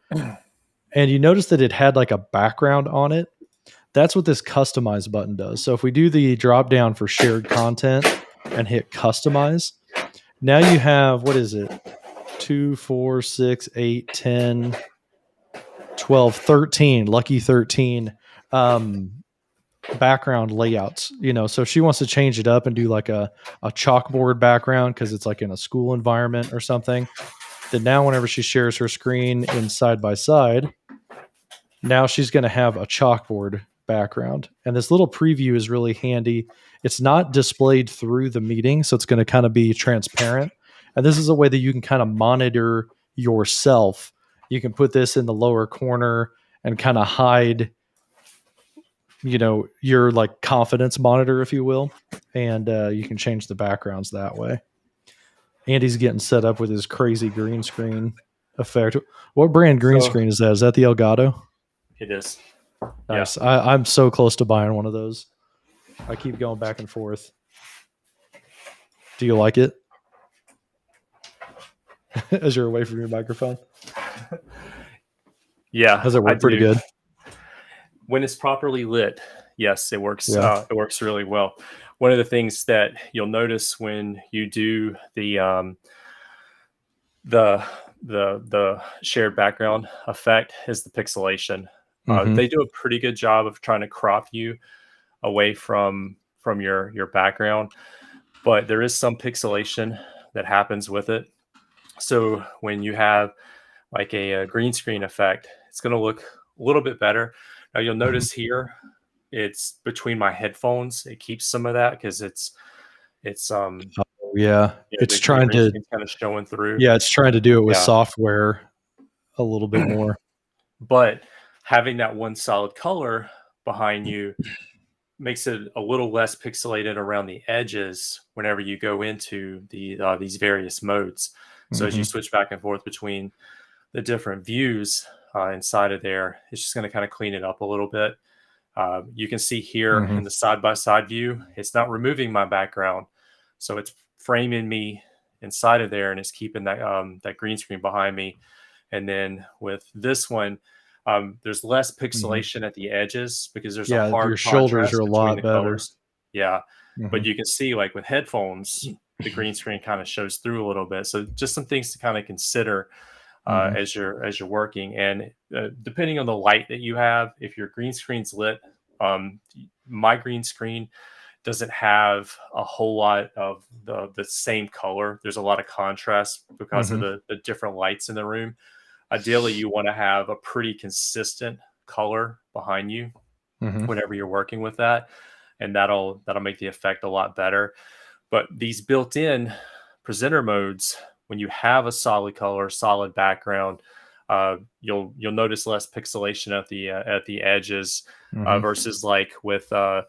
and you notice that it had like a background on it. That's what this customize button does. So if we do the drop down for shared content and hit customize, now you have, what is it? 2, 4, 6, 8, 10, 12, 13, lucky 13 background layouts. So if she wants to change it up and do like a chalkboard background because it's like in a school environment or something, then now whenever she shares her screen in side by side, now she's going to have a chalkboard background. And this little preview is really handy. It's not displayed through the meeting, so it's going to kind of be transparent. And this is a way that you can kind of monitor yourself. You can put this in the lower corner and kind of hide, your like confidence monitor, if you will. And you can change the backgrounds that way. Andy's getting set up with his crazy green screen effect. What brand green screen is that? Is that the Elgato? It is. Nice. Yeah. I'm so close to buying one of those. I keep going back and forth. Do you like it? As you're away from your microphone? Yeah. Does it work pretty good? When it's properly lit, yes, it works. Yeah. It works really well. One of the things that you'll notice when you do the shared background effect is the pixelation. They do a pretty good job of trying to crop you away from your background, but there is some pixelation that happens with it. So when you have like a green screen effect, it's going to look a little bit better. Now you'll notice here, it's between my headphones. It keeps some of that because it's it's trying to kind of showing through. Yeah, it's trying to do it with software a little bit more. But having that one solid color behind you makes it a little less pixelated around the edges whenever you go into these various modes. So as you switch back and forth between the different views inside of there, it's just going to kind of clean it up a little bit. You can see here in the side-by-side view, it's not removing my background. So it's framing me inside of there, and it's keeping that green screen behind me. And then with this one, there's less pixelation at the edges because there's a hard your shoulders are a lot better. Colors. Yeah. But you can see like with headphones, the green screen kind of shows through a little bit. So just some things to kind of consider as you're working. And depending on the light that you have, if your green screen's lit, my green screen doesn't have a whole lot of the same color. There's a lot of contrast because of the different lights in the room. Ideally, you want to have a pretty consistent color behind you whenever you're working with that, and that'll make the effect a lot better. But these built-in presenter modes, when you have a solid color, solid background, you'll notice less pixelation at the edges versus like with the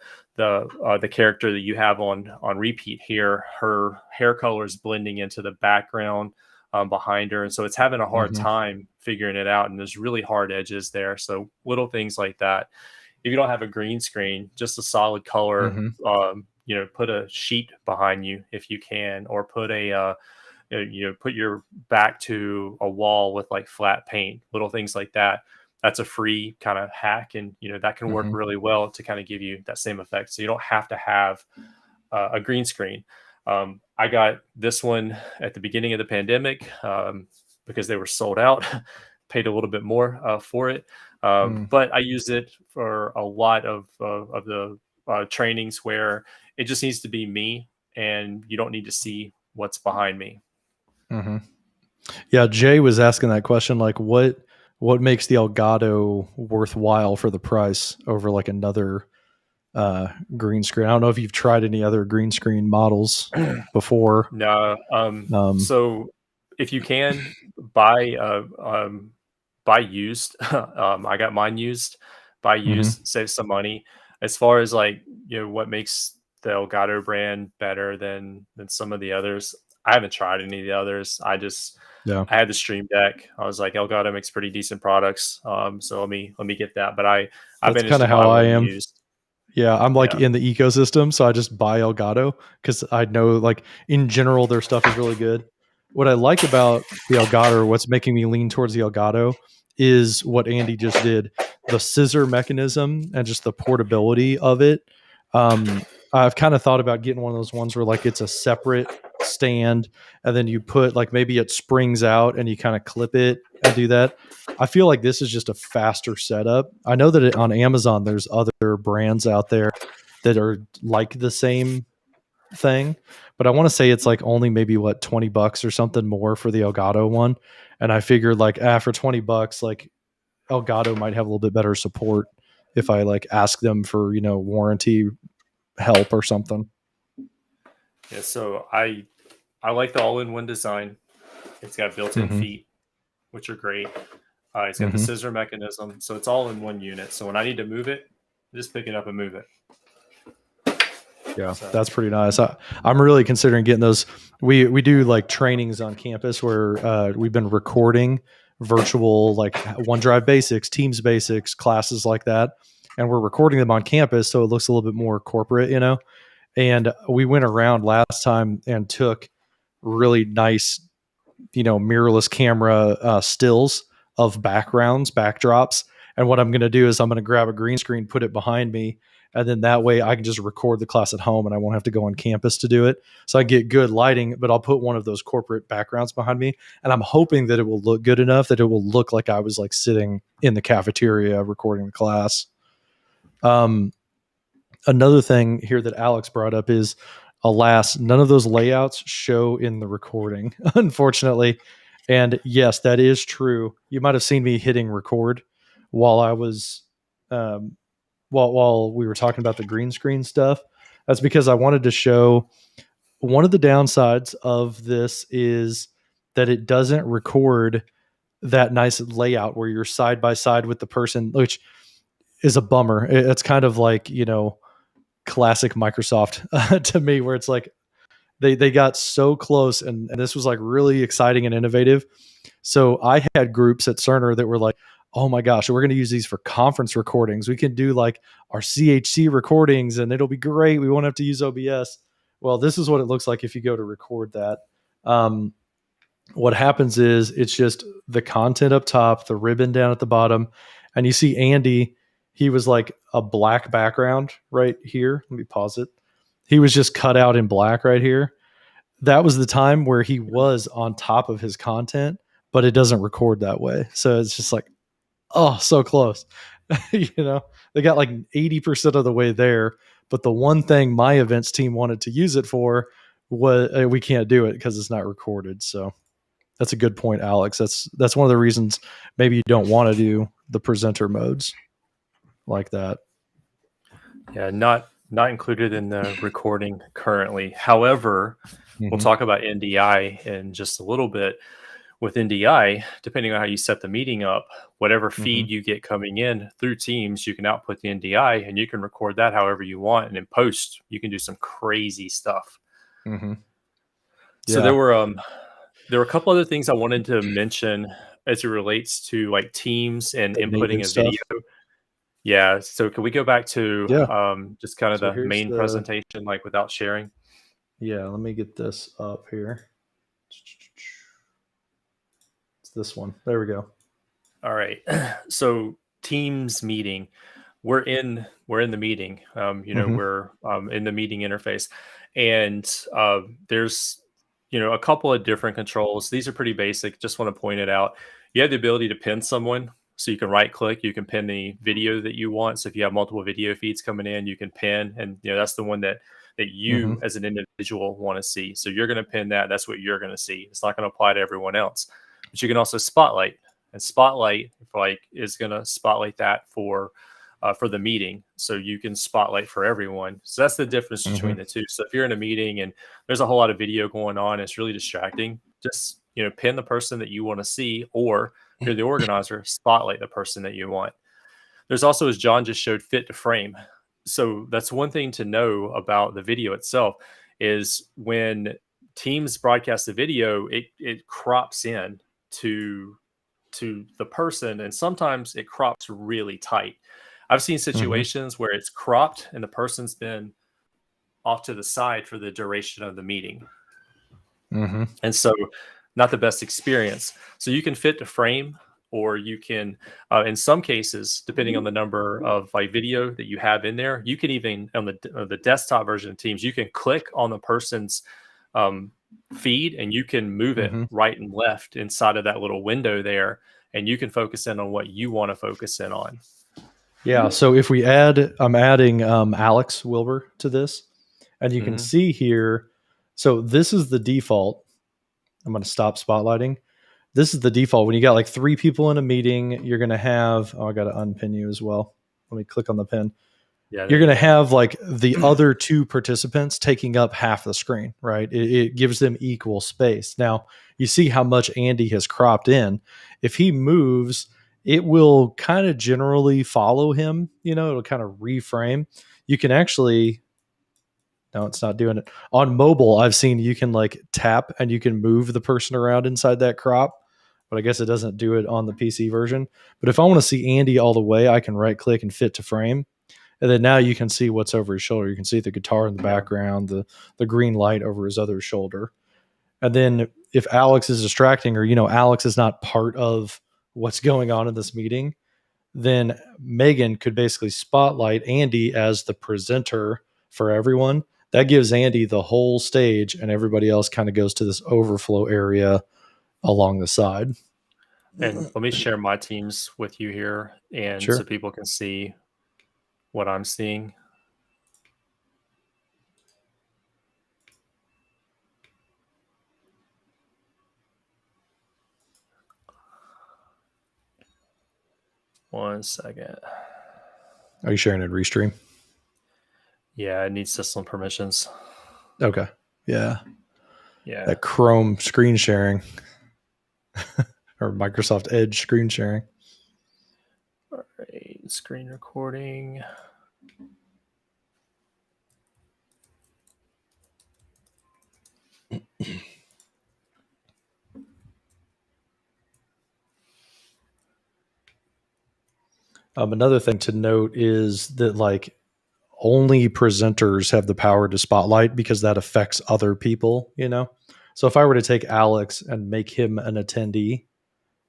character that you have on repeat here. Her hair color is blending into the background behind her, and so it's having a hard time figuring it out, and there's really hard edges there. So little things like that. If you don't have a green screen, just a solid color, put a sheet behind you if you can, or put put your back to a wall with like flat paint, little things like that. That's a free kind of hack, and that can work really well to kind of give you that same effect. So you don't have to have a green screen. I got this one at the beginning of the pandemic because they were sold out. Paid a little bit more for it, but I used it for a lot of the trainings where it just needs to be me, and you don't need to see what's behind me. Yeah, Jay was asking that question, like what makes the Elgato worthwhile for the price over like another green screen? I don't know if you've tried any other green screen models before. No. So if you can buy used, I got mine used. Buy used, save some money. As far as like what makes the Elgato brand better than some of the others, I haven't tried any of the others. I had the Stream Deck. I was like, Elgato makes pretty decent products, so let me get that. But I've been kind of how I am. Used. Yeah, I'm like in the ecosystem, so I just buy Elgato because I know like in general their stuff is really good. What I like about the Elgato, or what's making me lean towards the Elgato, is what Andy just did. The scissor mechanism and just the portability of it. I've kind of thought about getting one of those ones where like it's a separate stand and then you put like maybe it springs out and you kind of clip it and do that. I feel like this is just a faster setup. I know that on Amazon there's other brands out there that are like the same thing, but I want to say it's like only maybe what $20 or something more for the Elgato one. And I figured like for $20, like Elgato might have a little bit better support if I like ask them for, warranty help or something. Yeah, so I like the all-in-one design. It's got built-in feet, which are great. It's got the scissor mechanism, so it's all in one unit. So when I need to move it, just pick it up and move it. Yeah, so that's pretty nice. I'm really considering getting those. We do like trainings on campus where we've been recording virtual like OneDrive basics, Teams basics, classes like that, and we're recording them on campus so it looks a little bit more corporate, And we went around last time and took really nice, mirrorless camera stills of backdrops. And what I'm going to do is I'm going to grab a green screen, put it behind me, and then that way I can just record the class at home and I won't have to go on campus to do it. So I get good lighting, but I'll put one of those corporate backgrounds behind me. And I'm hoping that it will look good enough that it will look like I was like sitting in the cafeteria recording the class. Another thing here that Alex brought up is, alas, none of those layouts show in the recording, unfortunately. And yes, that is true. You might have seen me hitting record while I was, while we were talking about the green screen stuff. That's because I wanted to show one of the downsides of this is that it doesn't record that nice layout where you're side by side with the person, which is a bummer. It's kind of like, classic Microsoft to me, where it's like they got so close and this was like really exciting and innovative. So I had groups at Cerner that were like, oh my gosh, we're going to use these for conference recordings. We can do like our CHC recordings and it'll be great. We won't have to use OBS. Well, this is what it looks like if you go to record that. What happens is it's just the content up top, the ribbon down at the bottom, and you see Andy. He was like a black background right here. Let me pause it. He was just cut out in black right here. That was the time where he was on top of his content, but it doesn't record that way. So it's just like, oh, so close. They got like 80% of the way there. But the one thing my events team wanted to use it for was we can't do it because it's not recorded. So that's a good point, Alex. That's one of the reasons maybe you don't want to do the presenter modes like that. Yeah, not included in the recording currently. However, we'll talk about NDI in just a little bit. With NDI, depending on how you set the meeting up, whatever feed you get coming in through Teams, you can output the NDI and you can record that however you want. And in post, you can do some crazy stuff. Yeah. So there were a couple other things I wanted to mention as it relates to like Teams and inputting a video. Yeah. So can we go back to just kind of the main presentation, like without sharing? Yeah. Let me get this up here. It's this one. There we go. All right. So Teams meeting. We're in the meeting. We're in the meeting interface, and there's a couple of different controls. These are pretty basic. Just want to point it out. You have the ability to pin someone. So you can right click, you can pin the video that you want. So if you have multiple video feeds coming in, you can pin, and that's the one that you as an individual want to see. So you're going to pin that. That's what you're going to see. It's not going to apply to everyone else. But you can also spotlight, and spotlight is going to spotlight that for the meeting. So you can spotlight for everyone. So that's the difference between the two. So if you're in a meeting and there's a whole lot of video going on, it's really distracting. Just pin the person that you want to see, or if you're the organizer, spotlight the person that you want. There's also, as John just showed, fit to frame. So that's one thing to know about the video itself is when Teams broadcast the video, it crops in to the person, and sometimes it crops really tight. I've seen situations where it's cropped and the person's been off to the side for the duration of the meeting. And so not the best experience. So you can fit to frame or you can, in some cases, depending on the number of like video that you have in there, you can even on the desktop version of Teams, you can click on the person's feed and you can move it right and left inside of that little window there, and you can focus in on what you want to focus in on. Yeah. So if we I'm adding Alex Wilbur to this, and you can see here. So this is the default. I'm going to stop spotlighting. This is the default. When you got like 3 people in a meeting, you're going to have, I got to unpin you as well. Let me click on the pin. Yeah, you're going to have like the other 2 participants taking up half the screen, right? It gives them equal space. Now you see how much Andy has cropped in. If he moves, it will kind of generally follow him, it'll kind of reframe. You can actually, no, it's not doing it. On mobile, I've seen you can like tap and you can move the person around inside that crop, but I guess it doesn't do it on the PC version. But if I want to see Andy all the way, I can right click and fit to frame. And then now you can see what's over his shoulder. You can see the guitar in the background, the green light over his other shoulder. And then if Alex is distracting or, Alex is not part of what's going on in this meeting, then Megan could basically spotlight Andy as the presenter for everyone. That gives Andy the whole stage, and everybody else kind of goes to this overflow area along the side. And let me share my Teams with you here, and so people can see what I'm seeing. One second. Are you sharing in Restream? Yeah, it needs system permissions. Okay. Yeah. That Chrome screen sharing or Microsoft Edge screen sharing. All right, screen recording. Another thing to note is that like only presenters have the power to spotlight because that affects other people, So if I were to take Alex and make him an attendee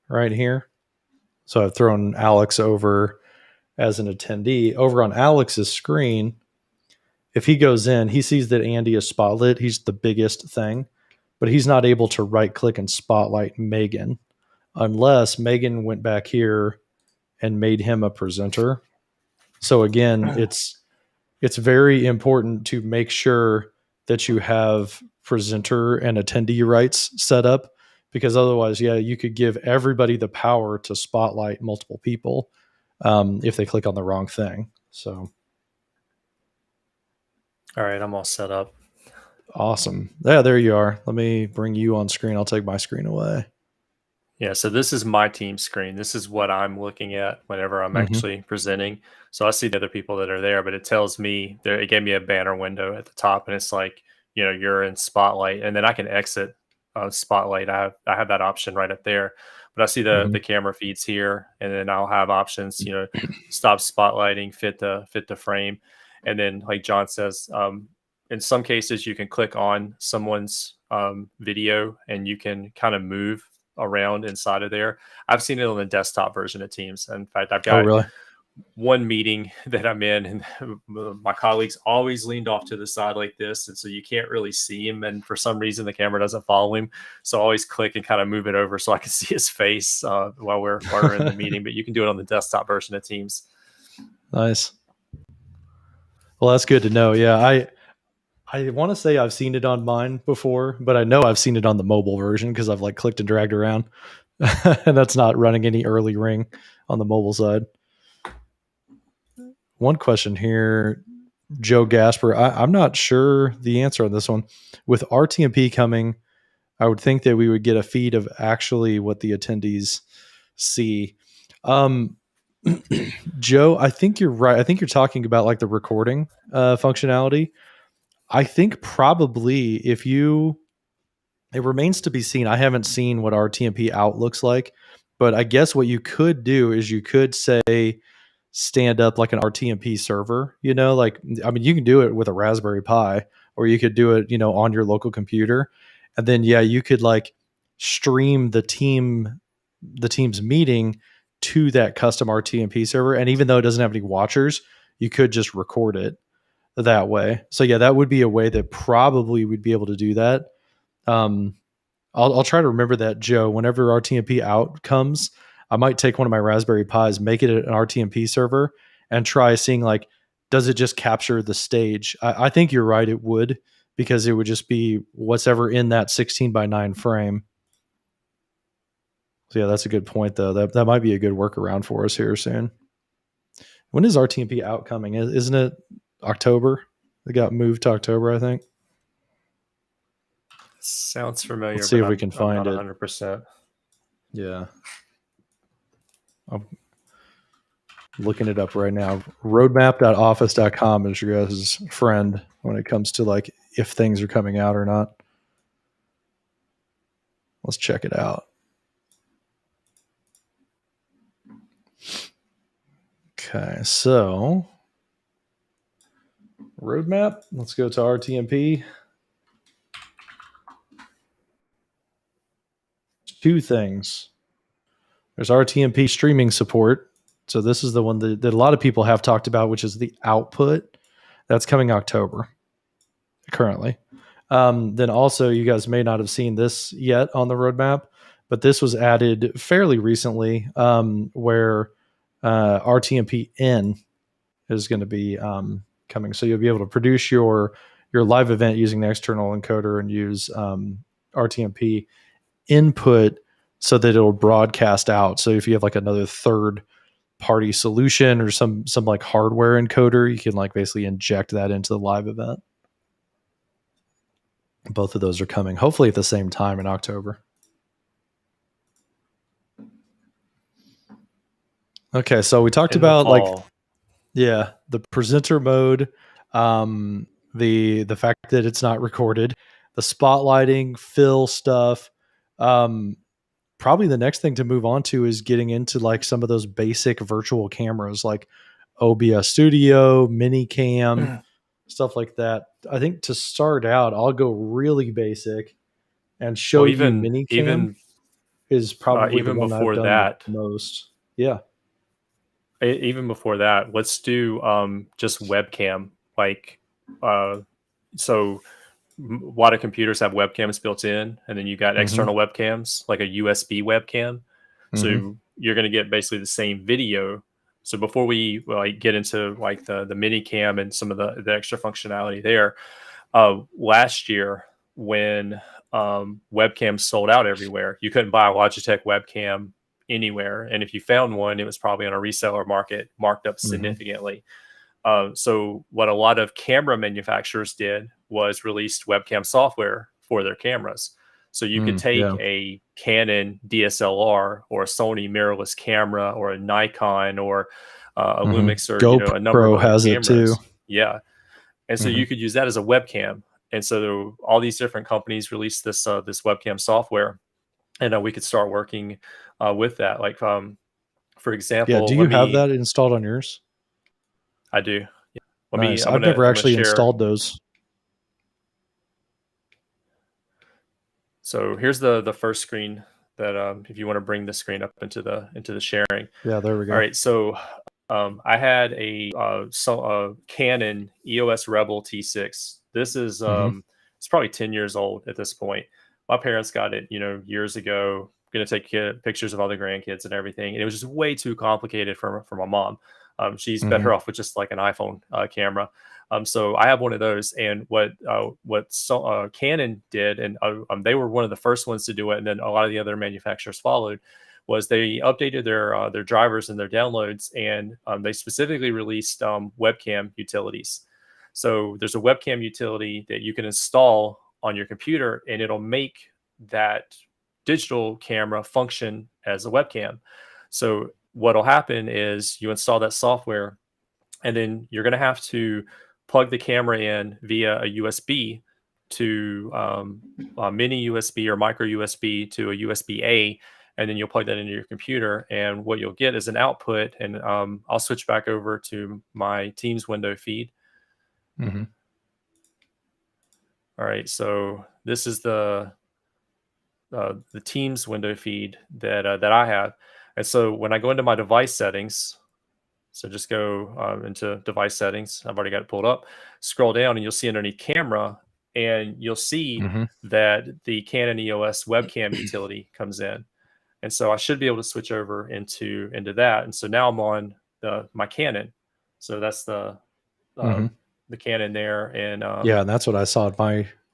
right here. So I've thrown Alex over as an attendee. Over on Alex's screen, if he goes in, he sees that Andy is spotlit. He's the biggest thing, but he's not able to right click and spotlight Megan unless Megan went back here and made him a presenter. So again, it's very important to make sure that you have presenter and attendee rights set up, because otherwise, you could give everybody the power to spotlight multiple people if they click on the wrong thing. So, all right, I'm all set up. Awesome. Yeah, there you are. Let me bring you on screen. I'll take my screen away. Yeah, so this is my team screen. This is what I'm looking at whenever I'm actually presenting. So I see the other people that are there, but it tells me there. It gave me a banner window at the top, and it's like, you're in Spotlight, and then I can exit Spotlight. I have that option right up there. But I see the camera feeds here, and then I'll have options. Stop spotlighting, fit the frame, and then like John says, in some cases you can click on someone's video, and you can kind of move around inside of there. I've seen it on the desktop version of Teams. In fact, I've got one meeting that I'm in, and my colleagues always leaned off to the side like this, and so you can't really see him, and for some reason the camera doesn't follow him, so I always click and kind of move it over so I can see his face while we're in the meeting. But you can do it on the desktop version of Teams. Nice. Well, that's good to know. Yeah, I want to say I've seen it on mine before, but I know I've seen it on the mobile version because I've like clicked and dragged around and that's not running any early ring on the mobile side. One question here, Joe Gasper. I'm not sure the answer on this one. With RTMP coming, I would think that we would get a feed of actually what the attendees see. Joe, I think you're right. I think you're talking about like the recording functionality. I think probably it remains to be seen. I haven't seen what RTMP out looks like, but I guess what you could do is you could say stand up like an RTMP server, you can do it with a Raspberry Pi, or you could do it, on your local computer. And then, you could like stream the team the Teams meeting to that custom RTMP server. And even though it doesn't have any watchers, you could just record it that way. So yeah, that would be a way that probably we'd be able to do that. I'll try to remember that, Joe. Whenever RTMP out comes, I might take one of my Raspberry Pis, make it an RTMP server, and try seeing like, does it just capture the stage? I think you're right, it would, because it would just be what's ever in that 16:9 frame. So yeah, that's a good point though. That might be a good workaround for us here soon. When is RTMP out coming? Isn't it October? It got moved to October, I think. Sounds familiar. Let's see but if we can I'm find not it. 100%. Yeah. I'm looking it up right now. Roadmap.office.com is your guys' friend when it comes to like if things are coming out or not. Let's check it out. Okay, so roadmap. Let's go to RTMP. Two things. There's RTMP streaming support. So this is the one that a lot of people have talked about, which is the output. That's coming October currently. Then also, you guys may not have seen this yet on the roadmap, but this was added fairly recently, where RTMP in is going to be coming. So you'll be able to produce your live event using the external encoder and use RTMP input so that it'll broadcast out. So if you have like another third party solution or some like hardware encoder, you can like basically inject that into the live event. Both of those are coming hopefully at the same time in October. Okay, so we talked about like, yeah, the presenter mode, the fact that it's not recorded, the spotlighting, fill stuff. Probably the next thing to move on to is getting into like some of those basic virtual cameras like OBS Studio, ManyCam, stuff like that. I think to start out, I'll go really basic and show you ManyCam is probably the even one I've before done the that, most. Yeah. Even before that, let's do just webcam. Like, so a lot of computers have webcams built in, and then you got external webcams, like a USB webcam. So you're going to get basically the same video. So before we like get into like the ManyCam and some of the extra functionality there, last year when webcams sold out everywhere, you couldn't buy a Logitech webcam anywhere, and if you found one, it was probably on a reseller market marked up significantly. So what a lot of camera manufacturers did was released webcam software for their cameras. So you could take a Canon DSLR or a Sony mirrorless camera or a Nikon or a Lumix or GoPro a number of other has cameras. it too. Yeah. And so you could use that as a webcam. And so all these different companies released this this webcam software, and we could start working with that. Like, for example, Yeah. Do you have that installed on yours? I do. Nice. I've never actually installed those. So here's the first screen that if you want to bring the screen up into the sharing. Yeah, there we go. All right. So I had a Canon EOS Rebel T6. This is it's probably 10 years old at this point. My parents got it, years ago. Going to take pictures of all the grandkids and everything, and it was just way too complicated for my mom. She's better off with just like an iPhone camera. So I have one of those, and what Canon did, and they were one of the first ones to do it, and then a lot of the other manufacturers followed, was they updated their drivers and their downloads, and they specifically released webcam utilities. So there's a webcam utility that you can install on your computer, and it'll make that digital camera function as a webcam. So what'll happen is you install that software, and then you're going to have to plug the camera in via a USB to a mini USB or micro USB to a USB-A, and then you'll plug that into your computer. And what you'll get is an output. And I'll switch back over to my Teams window feed. All right, so this is the the Teams window feed that I have. And so when I go into my device settings, so just go into device settings. I've already got it pulled up. Scroll down, and you'll see underneath camera, and you'll see Mm-hmm. that the Canon EOS webcam utility comes in. And so I should be able to switch over into that. And so now I'm on my Canon. So that's Mm-hmm. the Canon there, and Yeah, and that's what I saw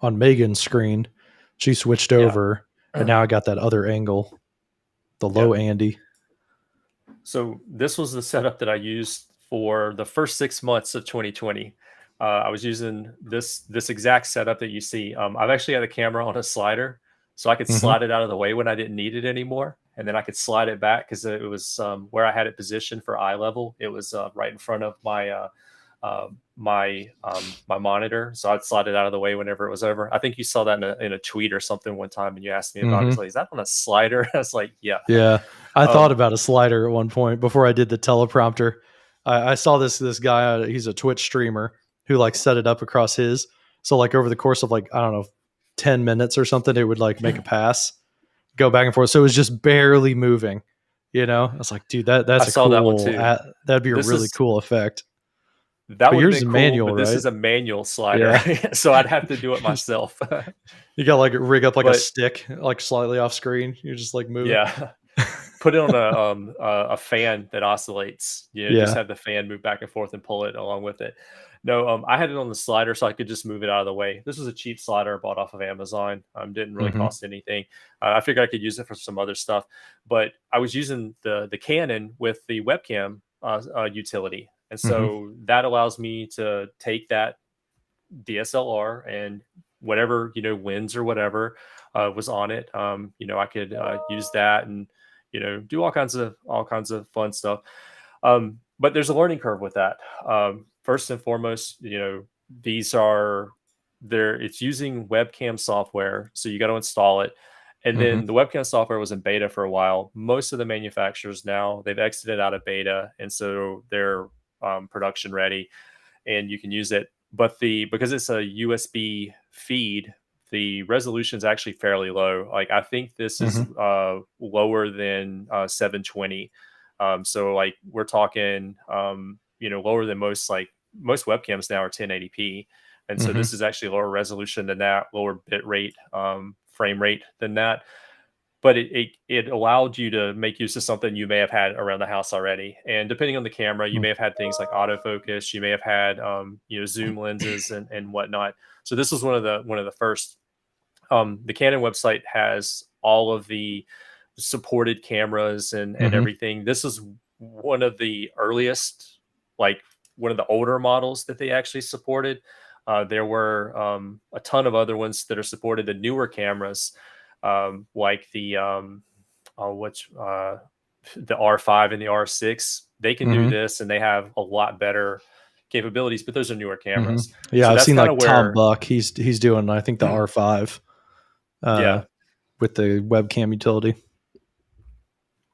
on Megan's screen. She switched yeah, over, and now I got that other angle, the yeah. low Andy. So this was the setup that I used for the first 6 months of 2020. I was using this exact setup that you see. I've actually had the camera on a slider, so I could Mm-hmm. slide it out of the way when I didn't need it anymore, and then I could slide it back because it was where I had it positioned for eye level. It was right in front of my monitor, so I'd slide it out of the way whenever it was over. I think you saw that in a tweet or something one time, and you asked me about it. I was Mm-hmm. like, "Is that on a slider?" I was like, "Yeah." Yeah, I thought Um, about a slider at one point before I did the teleprompter. I saw this guy. He's a Twitch streamer who like set it up across his. So like over the course of like I don't know, 10 minutes or something, it would like make a pass, go back and forth. So it was just barely moving. I was like, dude, I that's a saw that one cool. too. That'd be a This really is cool effect. That But would have yours been is cool, manual, but this right? is a manual slider, Yeah. so I'd have to do it myself. You got like rig up like a But stick, like slightly off screen. You're just like moving. yeah, put it on a fan that oscillates. Just Yeah. have the fan move back and forth and pull it along with it. No, I had it on the slider so I could just move it out of the way. This was a cheap slider I bought off of Amazon. Didn't really Mm-hmm. cost anything. I figured I could use it for some other stuff, but I was using the Canon with the webcam utility, and Mm-hmm. so that allows me to take that DSLR and whatever lens or whatever was on it. I could use that and do all kinds of fun stuff. But there's a learning curve with that. First and foremost, these are there. It's using webcam software, so you got to install it. And Mm-hmm. then the webcam software was in beta for a while. Most of the manufacturers now they've exited out of beta, and so they're production ready, and you can use it. But because it's a USB feed, the resolution is actually fairly low. Like I think this is Mm-hmm. lower than 720. So like we're talking, lower than most webcams now are 1080p, and so Mm-hmm. this is actually lower resolution than that, lower bit rate, frame rate than that. But it allowed you to make use of something you may have had around the house already. And depending on the camera, you may have had things like autofocus. You may have had zoom lenses and whatnot. So this was one of the first. The Canon website has all of the supported cameras and Mm-hmm. everything. This is one of the earliest, like one of the older models that they actually supported. There were a ton of other ones that are supported. The newer cameras, like the R5 and the R6, they can do Mm-hmm. this, and they have a lot better capabilities. But those are newer Mm-hmm. cameras, Yeah, so I've that's seen kind of like Tom where, Buck. He's doing I think the R5 uh, yeah, with the webcam utility.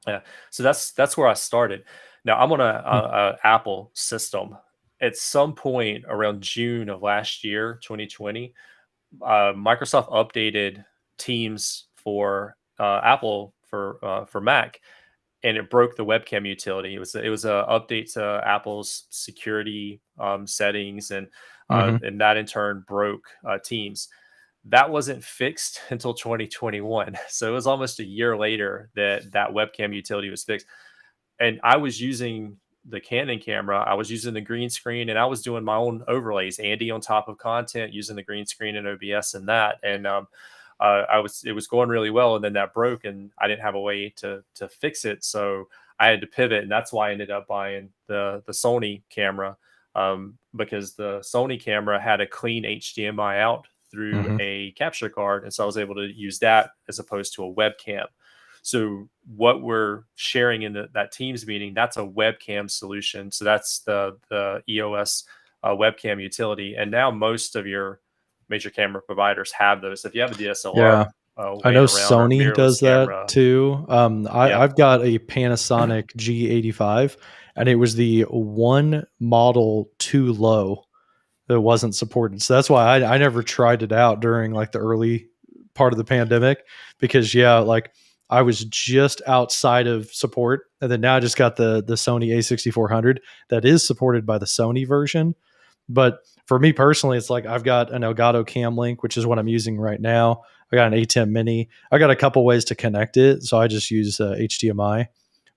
yeah. So that's where I started. Now I'm on Hmm. a Apple system. At some point around June of last year, 2020, Microsoft updated Teams for Apple for Mac, and it broke the webcam utility. It was a update to Apple's security settings, Mm-hmm. and that in turn broke Teams. That wasn't fixed until 2021, so it was almost a year later that webcam utility was fixed. And I was using the Canon camera. I was using the green screen, and I was doing my own overlays, Andy on top of content, using the green screen and OBS and that. And it was going really well, and then that broke, and I didn't have a way to fix it, so I had to pivot, and that's why I ended up buying the Sony camera, because the Sony camera had a clean HDMI out through Mm-hmm. a capture card, and so I was able to use that as opposed to a webcam. So what we're sharing in that Teams meeting, that's a webcam solution. So that's the EOS webcam utility, and now most of your major camera providers have those. If you have a DSLR Yeah, I laying know around or a Sony does mirrorless that camera, too. yeah, I've got a Panasonic G85, and it was the one model too low that wasn't supported. So that's why I never tried it out during like the early part of the pandemic because like I was just outside of support, and then now I just got the Sony A6400 that is supported by the Sony version. But for me personally, it's like I've got an Elgato Cam Link, which is what I'm using right now. I got an ATEM Mini. I got a couple ways to connect it, so I just use HDMI.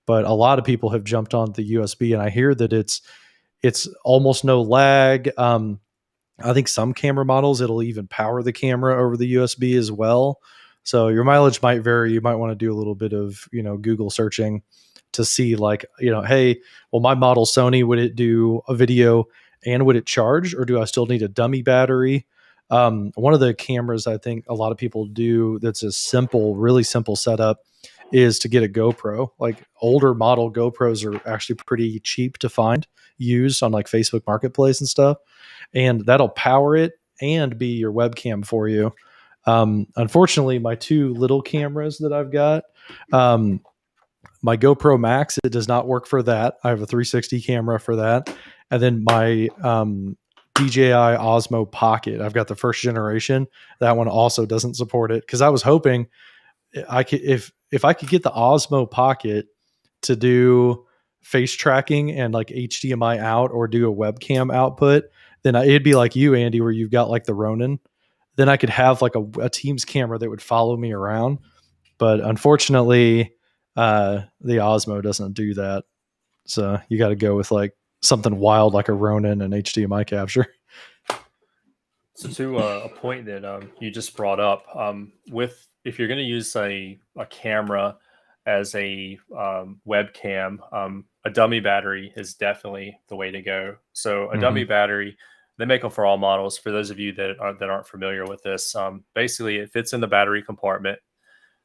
But a lot of people have jumped on the USB, and I hear that it's almost no lag. I think some camera models it'll even power the camera over the USB as well. So your mileage might vary. You might want to do a little bit of Google searching to see like hey, well my model Sony, would it do a video and would it charge, or do I still need a dummy battery? One of the cameras I think a lot of people do that's a simple, really simple setup is to get a GoPro. Like older model GoPros are actually pretty cheap to find used on like Facebook Marketplace and stuff, and that'll power it and be your webcam for you. Unfortunately, my two little cameras that I've got, my GoPro Max, it does not work for that. I have a 360 camera for that. And then my DJI Osmo Pocket, I've got the first generation. That one also doesn't support it because I was hoping I could, if I could get the Osmo Pocket to do face tracking and like HDMI out or do a webcam output, then it'd be like you, Andy, where you've got like the Ronin. Then I could have like a Teams camera that would follow me around. But unfortunately, the Osmo doesn't do that. So you got to go with like something wild like a Ronin and HDMI capture. So to a point that you just brought up, with if you're going to use a camera as a webcam, a dummy battery is definitely the way to go. So a dummy battery, they make them for all models. For those of you that aren't familiar with this, basically it fits in the battery compartment,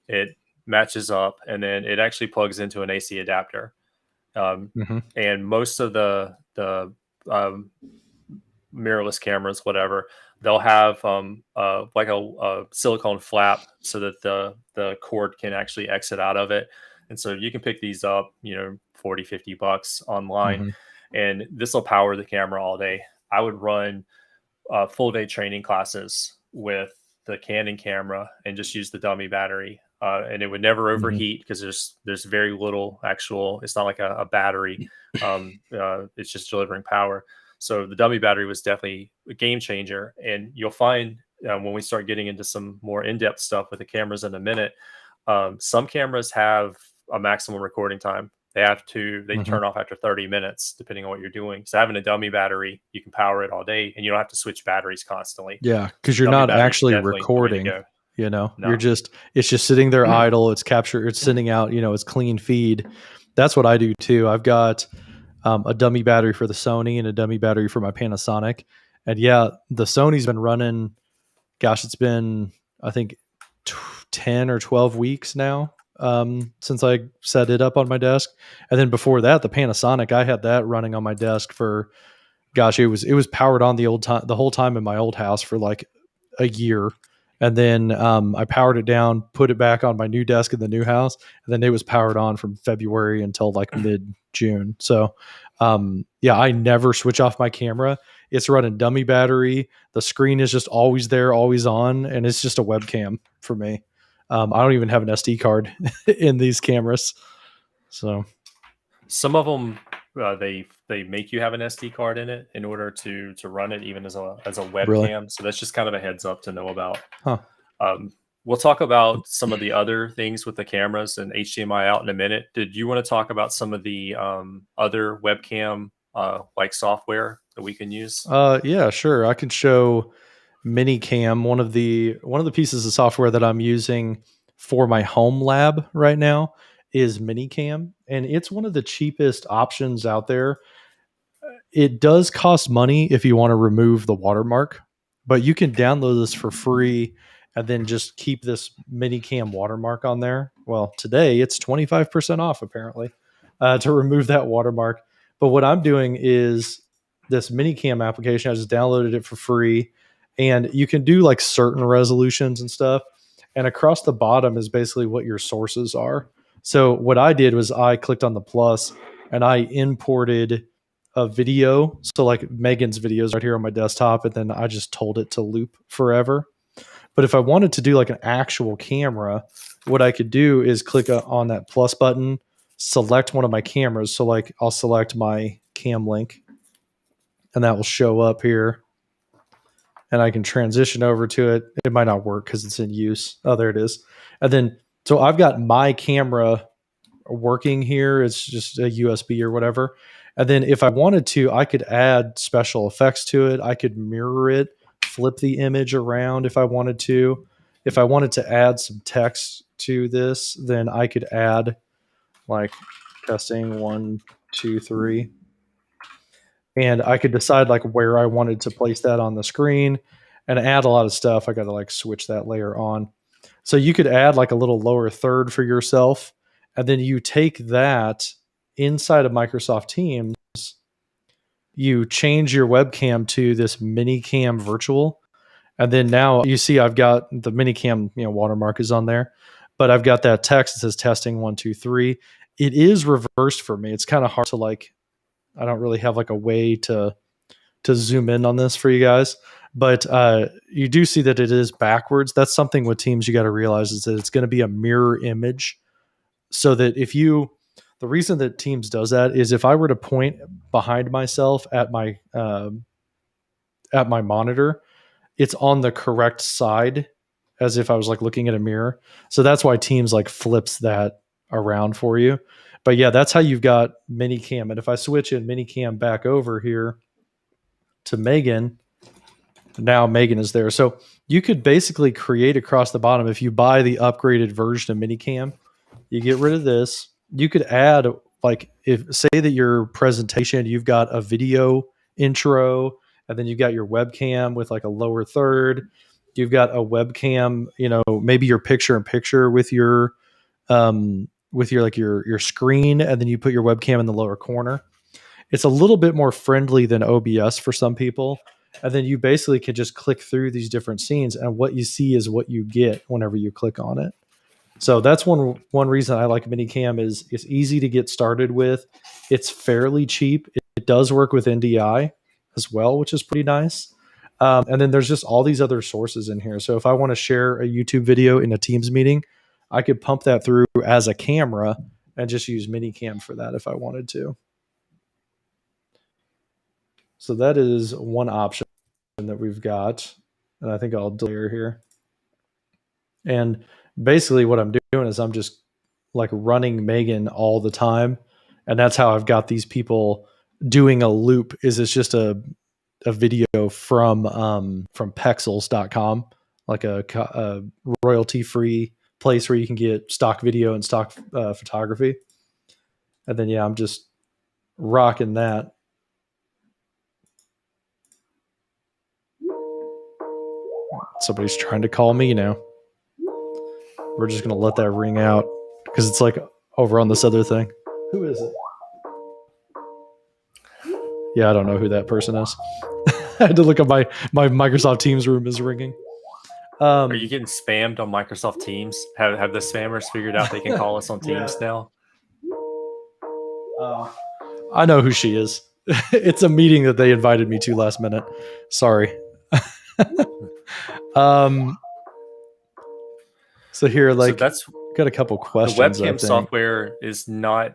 it matches up, and then it actually plugs into an AC adapter. And most of the mirrorless cameras, whatever, they'll have like a silicone flap so that the cord can actually exit out of it. And so you can pick these up, $40-$50 online, and this will power the camera all day. I would run full day training classes with the Canon camera and just use the dummy battery. And it would never overheat because there's very little actual, it's not like a battery. It's just delivering power. So the dummy battery was definitely a game changer. And you'll find when we start getting into some more in-depth stuff with the cameras in a minute, some cameras have a maximum recording time. They turn off after 30 minutes, depending on what you're doing. So having a dummy battery, you can power it all day and you don't have to switch batteries constantly. Yeah. Cause you're not actually recording, No. it's just sitting there idle. It's sending out, it's clean feed. That's what I do too. I've got a dummy battery for the Sony and a dummy battery for my Panasonic. And yeah, the Sony's been running, it's been, I think 10 or 12 weeks now. Since I set it up on my desk. And then before that, the Panasonic, I had that running on my desk for, it was powered on the whole time in my old house for like a year. And then I powered it down, put it back on my new desk in the new house, and then it was powered on from February until like mid-June. So I never switch off my camera. It's running dummy battery. The screen is just always there, always on, and it's just a webcam for me. I don't even have an SD card in these cameras. So some of them, they make you have an SD card in it in order to run it even as a webcam. Really? So that's just kind of a heads up to know about. We'll talk about some of the other things with the cameras and HDMI out in a minute. Did you want to talk about some of the other webcam like software that we can use? Yeah, sure. I can show ManyCam. One of the pieces of software that I'm using for my home lab right now is ManyCam, and it's one of the cheapest options out there. It does cost money if you want to remove the watermark, but you can download this for free and then just keep this ManyCam watermark on there. Well, today it's 25% off apparently to remove that watermark. But what I'm doing is this ManyCam application, I just downloaded it for free, and you can do like certain resolutions and stuff. And across the bottom is basically what your sources are. So what I did was I clicked on the plus and I imported a video. So like Megan's videos right here on my desktop. And then I just told it to loop forever. But if I wanted to do like an actual camera, what I could do is click on that plus button, select one of my cameras. So like I'll select my cam link, and that will show up here, and I can transition over to it. It might not work because it's in use. Oh, there it is. And then, so I've got my camera working here. It's just a USB or whatever. And then if I wanted to, I could add special effects to it. I could mirror it, flip the image around if I wanted to. If I wanted to add some text to this, then I could add like testing 1, 2, 3. And I could decide like where I wanted to place that on the screen and add a lot of stuff. I got to like switch that layer on. So you could add like a little lower third for yourself. And then you take that inside of Microsoft Teams, you change your webcam to this ManyCam virtual. And then now you see I've got the ManyCam, watermark is on there, but I've got that text that says testing 1, 2, 3. It is reversed for me. It's kind of hard to like, I don't really have like a way to zoom in on this for you guys, but you do see that it is backwards. That's something with Teams you got to realize is that it's going to be a mirror image. So that the reason that Teams does that is if I were to point behind myself at my monitor, it's on the correct side as if I was like looking at a mirror. So that's why Teams like flips that around for you. But yeah, that's how you've got ManyCam. And if I switch in ManyCam back over here to Megan, now Megan is there. So you could basically create across the bottom. If you buy the upgraded version of ManyCam, you get rid of this. You could add, like, if say that your presentation, you've got a video intro, and then you've got your webcam with like a lower third. You've got a webcam, maybe your picture in picture with your your screen, and then you put your webcam in the lower corner. It's a little bit more friendly than OBS for some people. And then you basically can just click through these different scenes, and what you see is what you get whenever you click on it. So that's one reason I like ManyCam is it's easy to get started with. It's fairly cheap. It does work with NDI as well, which is pretty nice. And then there's just all these other sources in here. So if I want to share a YouTube video in a Teams meeting, I could pump that through as a camera and just use ManyCam for that if I wanted to. So that is one option that we've got. And I think I'll delete here. And basically what I'm doing is I'm just like running Megan all the time. And that's how I've got these people doing a loop. Is it's just a video from pexels.com, like a royalty-free place where you can get stock video and stock photography. And then, I'm just rocking that. Somebody's trying to call me now. We're just going to let that ring out because it's like over on this other thing. Who is it? Yeah, I don't know who that person is. I had to look up my Microsoft Teams room is ringing. Are you getting spammed on Microsoft Teams? Have the spammers figured out they can call us on Teams now? I know who she is. It's a meeting that they invited me to last minute. Sorry. So here, like, so that's got a couple questions. The webcam software is not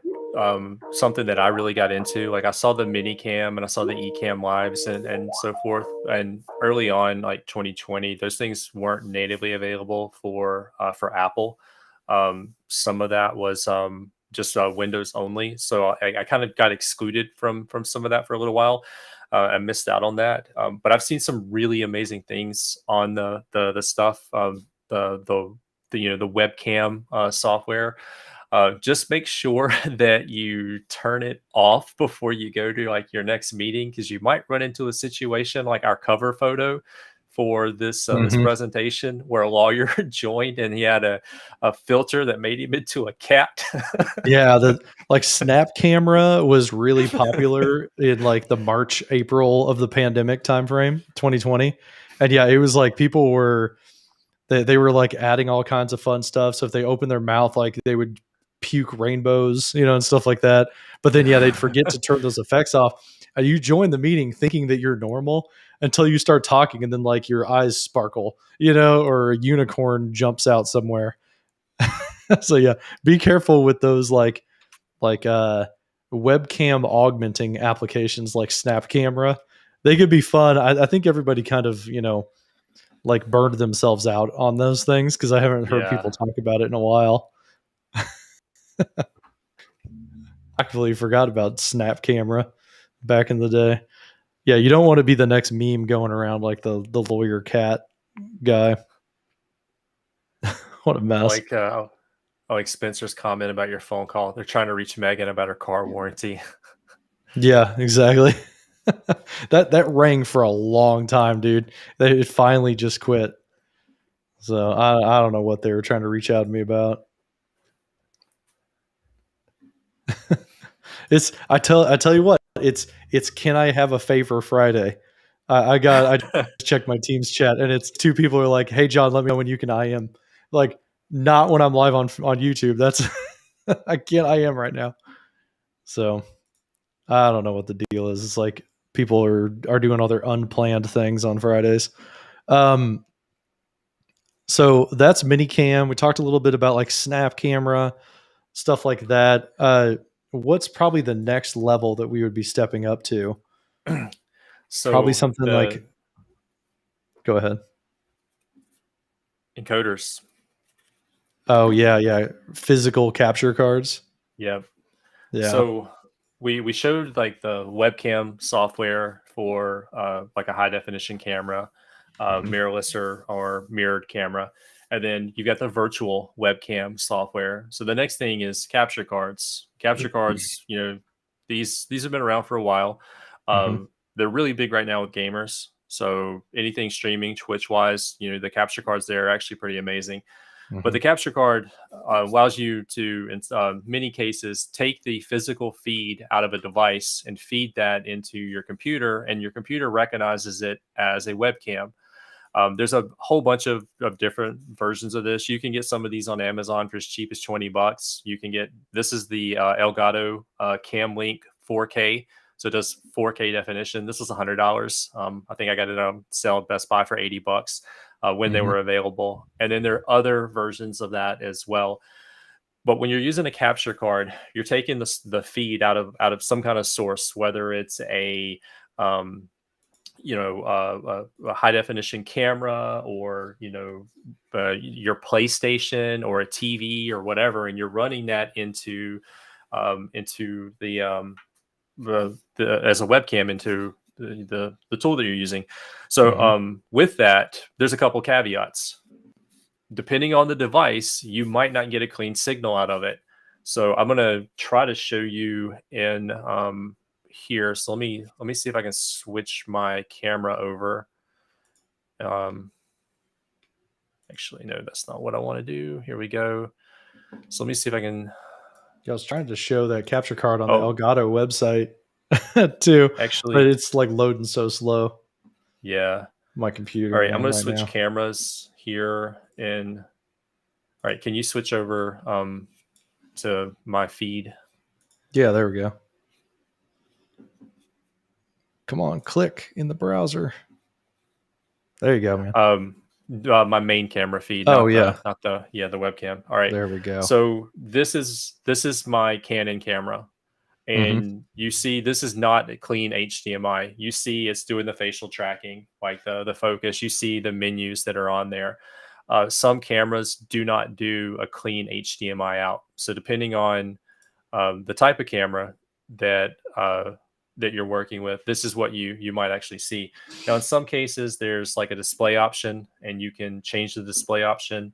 something that I really got into. Like, I saw the ManyCam and I saw the ECamm lives and so forth. And early on, like 2020, those things weren't natively available for Apple. Some of that was just Windows only. So I kind of got excluded from some of that for a little while. I missed out on that. But I've seen some really amazing things on the stuff, the webcam software. Just make sure that you turn it off before you go to like your next meeting, because you might run into a situation like our cover photo for this this presentation where a lawyer joined and he had a filter that made him into a cat. Yeah, the like Snap camera was really popular in like the March, April of the pandemic timeframe, 2020. And yeah, it was like people were they were like adding all kinds of fun stuff. So if they opened their mouth, like they would puke rainbows, and stuff like that. But then they'd forget to turn those effects off. You join the meeting thinking that you're normal until you start talking, and then like your eyes sparkle, or a unicorn jumps out somewhere. So yeah, be careful with those like webcam augmenting applications like Snap Camera. They could be fun. I think everybody kind of like burned themselves out on those things because I haven't heard Yeah. people talk about it in a while. I completely forgot about Snap Camera back in the day. Yeah, you don't want to be the next meme going around like the lawyer cat guy. What a I mess. like Spencer's comment about your phone call. They're trying to reach Megan about her car warranty. Yeah, exactly. That rang for a long time, dude. It finally just quit. So I don't know what they were trying to reach out to me about. I tell you what, it's can I have a favor Friday? I just checked my team's chat and it's two people are like, hey John, let me know when you can IM. Like, not when I'm live on YouTube. That's I can't IM right now. So I don't know what the deal is. It's like people are doing all their unplanned things on Fridays. Um, so that's ManyCam. We talked a little bit about like Snap Camera, stuff like that. What's probably the next level that we would be stepping up to? Probably So something the like, go ahead. encoders. Oh yeah, yeah, physical capture cards. Yeah. Yeah. So we showed like the webcam software for like a high definition camera, Mhm. mirrorless or mirrored camera, and then you got the virtual webcam software. So the next thing is capture cards. Capture cards, these have been around for a while. Mhm. They're really big right now with gamers. So anything streaming, Twitch wise, the capture cards there are actually pretty amazing. But the Mhm. capture card allows you to, in many cases, take the physical feed out of a device and feed that into your computer, and your computer recognizes it as a webcam. There's a whole bunch of different versions of this. You can get some of these on Amazon for as cheap as $20. You can get this is the Elgato Cam Link 4K. So it does 4K definition. This is $100. I think I got it on sale at Best Buy for $80 when they Mhm. were available. And then there are other versions of that as well. But when you're using a capture card, you're taking the feed out of some kind of source, whether it's um, a high definition camera, or your PlayStation or a TV or whatever, and you're running that into the as a webcam into the tool that you're using. So Mhm. with that, there's a couple caveats. Depending on the device, you might not get a clean signal out of it. So I'm gonna try to show you in here. So let me see if I can switch my camera over. Um, Actually, no, that's not what I want to do. Here we go. So let me see if I can. Yeah, I was trying to show that capture card on the Oh, Elgato website too, but actually, it's like loading so slow. yeah. My All computer, right, I'm man, gonna right switch now. cameras here. In All right, can you switch over to my feed? Yeah, there we go. Come on, click in the browser. There you go, man. Um, my main camera feed, Oh not yeah, the webcam. All right. there we go. So this is my Canon camera, Mhm. and you see this is not a clean HDMI. You see it's doing the facial tracking, like the focus. You see the menus that are on there. Some cameras do not do a clean HDMI out. So depending on the type of camera that that you're working with, this is what you might actually see. Now, in some cases, there's like a display option, and you can change the display option,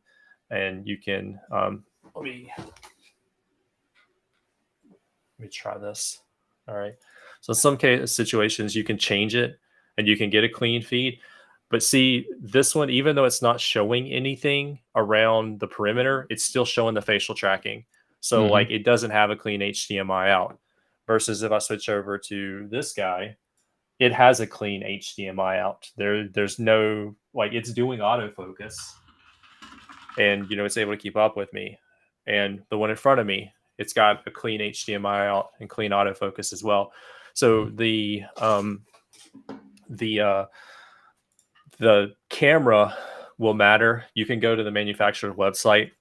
and you can let me try this. All right. So in some situations, you can change it, and you can get a clean feed. But see, this one, even though it's not showing anything around the perimeter, it's still showing the facial tracking. So Mhm. like it doesn't have a clean HDMI out. Versus if I switch over to this guy, it has a clean HDMI out. There's no, like, it's doing autofocus, and it's able to keep up with me. And the one in front of me, it's got a clean HDMI out and clean autofocus as well. So the camera will matter. You can go to the manufacturer's website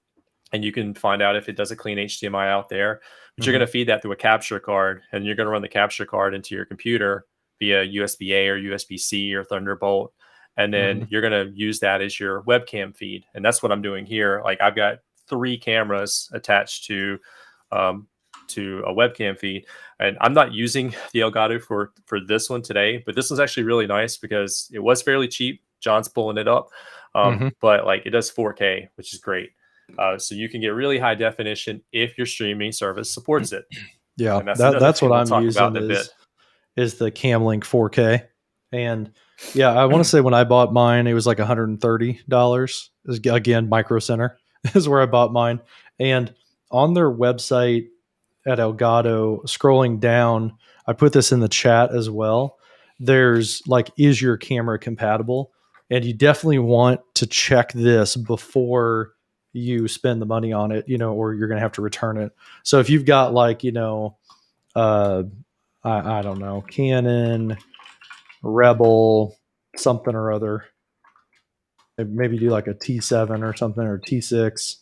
and you can find out if it does a clean HDMI out there. But you're going to feed that through a capture card, and you're going to run the capture card into your computer via USB-A or USB-C or Thunderbolt. And then you're going to use that as your webcam feed. And that's what I'm doing here. Like I've got 3 cameras attached to a webcam feed, and I'm not using the Elgato for this one today, but this one's actually really nice because it was fairly cheap. John's pulling it up, but like it does 4K, which is great. So you can get really high definition if your streaming service supports it. Yeah, and that's what we'll I'm talk using about in a bit. is the Camlink 4K. And yeah, I want to say when I bought mine, it was like $130. Again, Micro Center is where I bought mine. And on their website at Elgato, scrolling down, I put this in the chat as well. There's like, is your camera compatible? And you definitely want to check this before you spend the money on it, or you're going to have to return it. So if you've got like, I don't know, Canon, Rebel, something or other, maybe do like a T7 or something, or T6.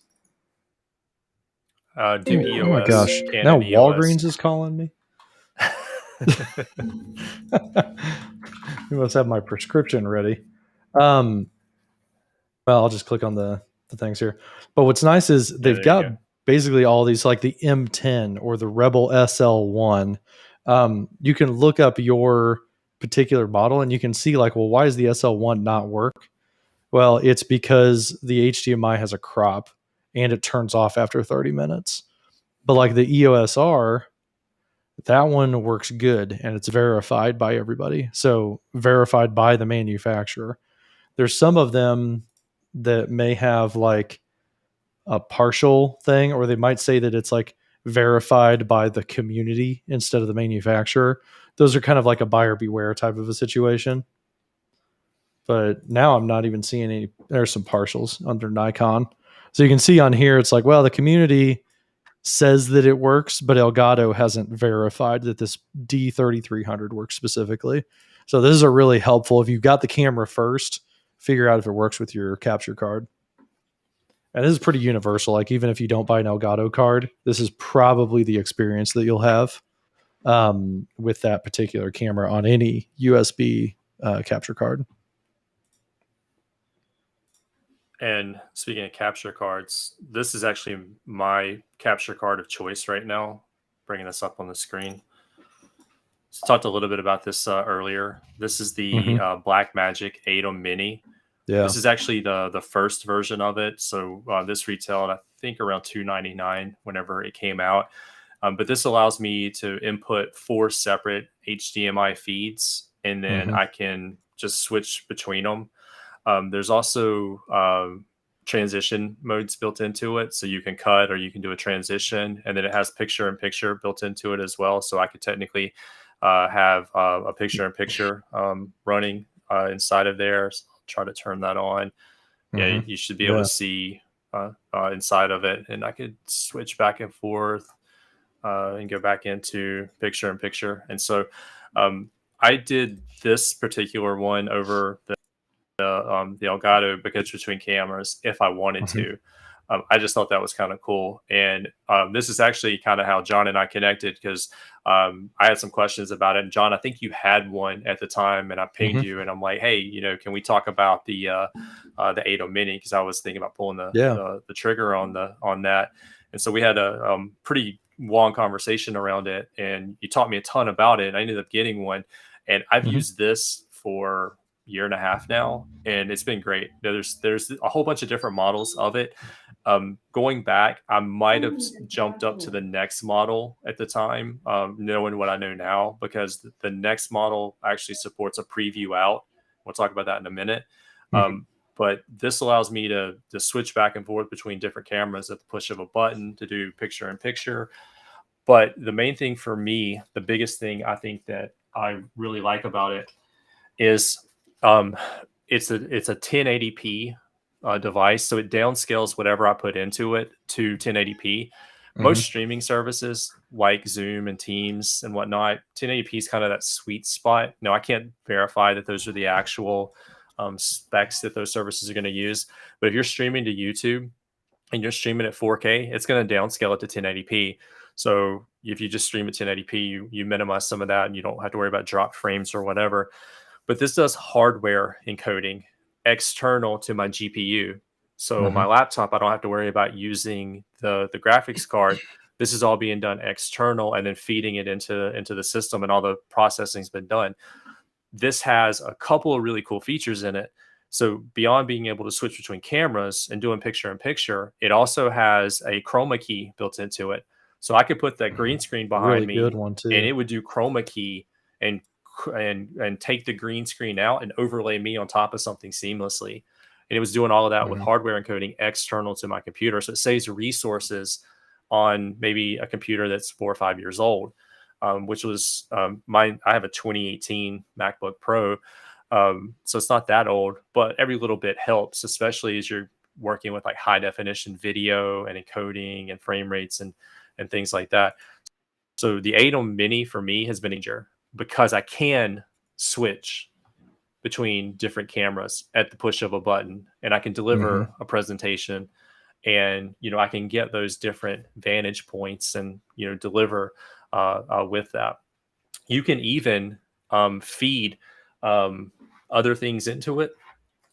Do EOS. Oh my gosh. Now Walgreens is calling me. You must have my prescription ready. Well, I'll just click on the things here. But what's nice is they've got basically all these, like the M10 or the Rebel SL1. You can look up your particular model and you can see like, well, why does the SL1 not work? Well, it's because the HDMI has a crop and it turns off after 30 minutes. But like the EOS R, that one works good and it's verified by everybody. So verified by the manufacturer. There's some of them that may have like a partial thing, or they might say that it's like verified by the community instead of the manufacturer. Those are kind of like a buyer beware type of a situation. But now I'm not even seeing any. There's some partials under Nikon. So you can see on here, it's like, well, the community says that it works, but Elgato hasn't verified that this D3300 works specifically. So this is a really helpful. If you've got the camera first, figure out if it works with your capture card. And this is pretty universal. Like even if you don't buy an Elgato card, this is probably the experience that you'll have with that particular camera on any USB capture card. And speaking of capture cards, this is actually my capture card of choice right now. Bringing this up on the screen. So talked a little bit about this earlier. This is the Blackmagic 8 Mini. Yeah. This is actually the first version of it. So this retailed, I think, around $299 whenever it came out. But this allows me to input 4 separate HDMI feeds, and then I can just switch between them. There's also transition modes built into it. So you can cut or you can do a transition, and then it has picture-in-picture built into it as well. So I could technically have a picture-in-picture running inside of there. So I'll try to turn that on. Yeah, you should be able to see inside of it. And I could switch back and forth and go back into picture-in-picture. And so I did this particular one over the Elgato because between cameras if I wanted to. I just thought that was kind of cool. And this is actually kind of how John and I connected, because I had some questions about it. And John, I think you had one at the time, and I pinged you and I'm like, hey, can we talk about the 8 Mini? Because I was thinking about pulling the trigger on that. And so we had a pretty long conversation around it, and you taught me a ton about it. And I ended up getting one, and I've used this for year and a half now, and it's been great. There's a whole bunch of different models of it. Going back, I might have jumped up to the next model at the time, knowing what I know now, because the next model actually supports a preview out. We'll talk about that in a minute. But this allows me to switch back and forth between different cameras at the push of a button to do picture-in-picture. But the main thing for me, the biggest thing I think that I really like about it is it's a 1080p device, so it downscales whatever I put into it to 1080p. Most streaming services like Zoom and Teams and whatnot, 1080p is kind of that sweet spot. Now, I can't verify that those are the actual specs that those services are going to use. But if you're streaming to YouTube and you're streaming at 4K, it's going to downscale it to 1080p. So if you just stream at 1080p, you minimize some of that and you don't have to worry about dropped frames or whatever. But this does hardware encoding external to my GPU. So my laptop, I don't have to worry about using the graphics card. This is all being done external and then feeding it into the system, and all the processing's been done. This has a couple of really cool features in it. So beyond being able to switch between cameras and doing picture-in-picture, it also has a chroma key built into it. So I could put that green screen behind me, good one too, and it would do chroma key and take the green screen out and overlay me on top of something seamlessly. And it was doing all of that with hardware encoding external to my computer. So it saves resources on maybe a computer that's 4 or 5 years old, which was I have a 2018 MacBook Pro. So it's not that old, but every little bit helps, especially as you're working with like high definition video and encoding and frame rates and things like that. So the ATEM Mini for me has been easier because I can switch between different cameras at the push of a button, and I can deliver a presentation, and I can get those different vantage points and deliver with that. You can even feed other things into it.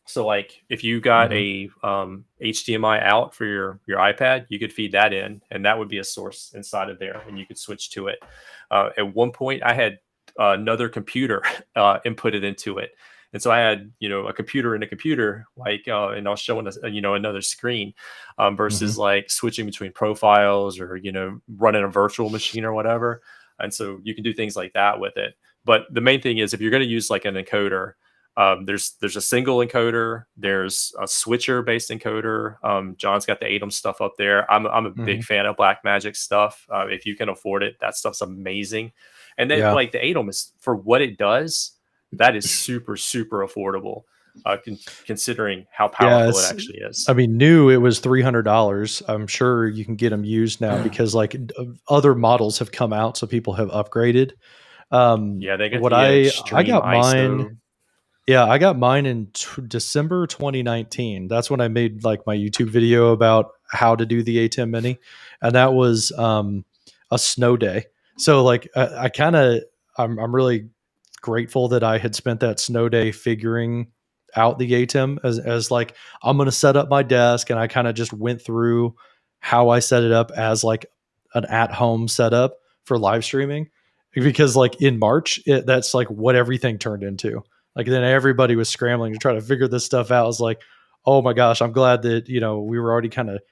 So like if you got a HDMI out for your iPad, you could feed that in, and that would be a source inside of there, and you could switch to it. At one point I had another computer inputted into it. And so I had, a computer in a computer, like, and I was showing another screen versus like switching between profiles or, running a virtual machine or whatever. And so you can do things like that with it. But the main thing is if you're going to use like an encoder, there's a single encoder, there's a switcher based encoder. John's got the ATEM stuff up there. I'm a big fan of Blackmagic stuff. If you can afford it, that stuff's amazing. And then like the ATEM is, for what it does, that is super, super affordable, considering how powerful it actually is. I mean, new, it was $300. I'm sure you can get them used now because like other models have come out, so people have upgraded. They get I got mine. ISO. Yeah, I got mine in December 2019. That's when I made like my YouTube video about how to do the ATEM Mini, and that was a snow day. So like I'm really grateful that I had spent that snow day figuring out the ATEM as like, I'm going to set up my desk. And I kind of just went through how I set it up as like an at-home setup for live streaming, because like in March, that's like what everything turned into. Like then everybody was scrambling to try to figure this stuff out. I was like, oh my gosh, I'm glad that, we were already kind of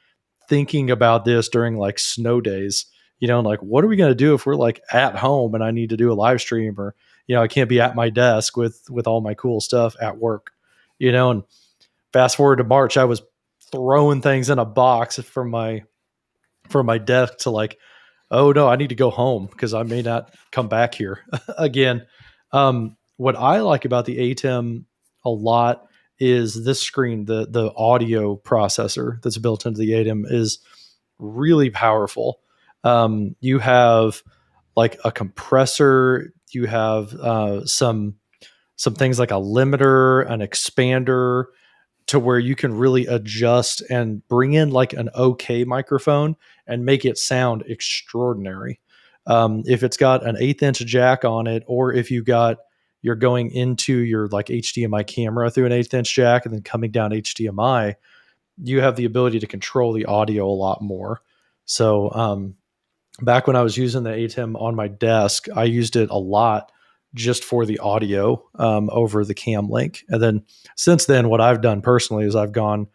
thinking about this during like snow days, like what are we going to do if we're like at home and I need to do a live stream, or I can't be at my desk with all my cool stuff at work, and fast forward to March, I was throwing things in a box from my desk to like, oh no, I need to go home because I may not come back here again. What I like about the ATEM a lot is this screen, the audio processor that's built into the ATEM is really powerful. You have like a compressor, you have some things like a limiter, an expander, to where you can really adjust and bring in like an okay microphone and make it sound extraordinary. If it's got an 1/8 inch jack on it, or if you're going into your like HDMI camera through an 1/8 inch jack and then coming down HDMI, you have the ability to control the audio a lot more. So back when I was using the ATEM on my desk, I used it a lot just for the audio over the cam link. And then since then, what I've done personally is I've gone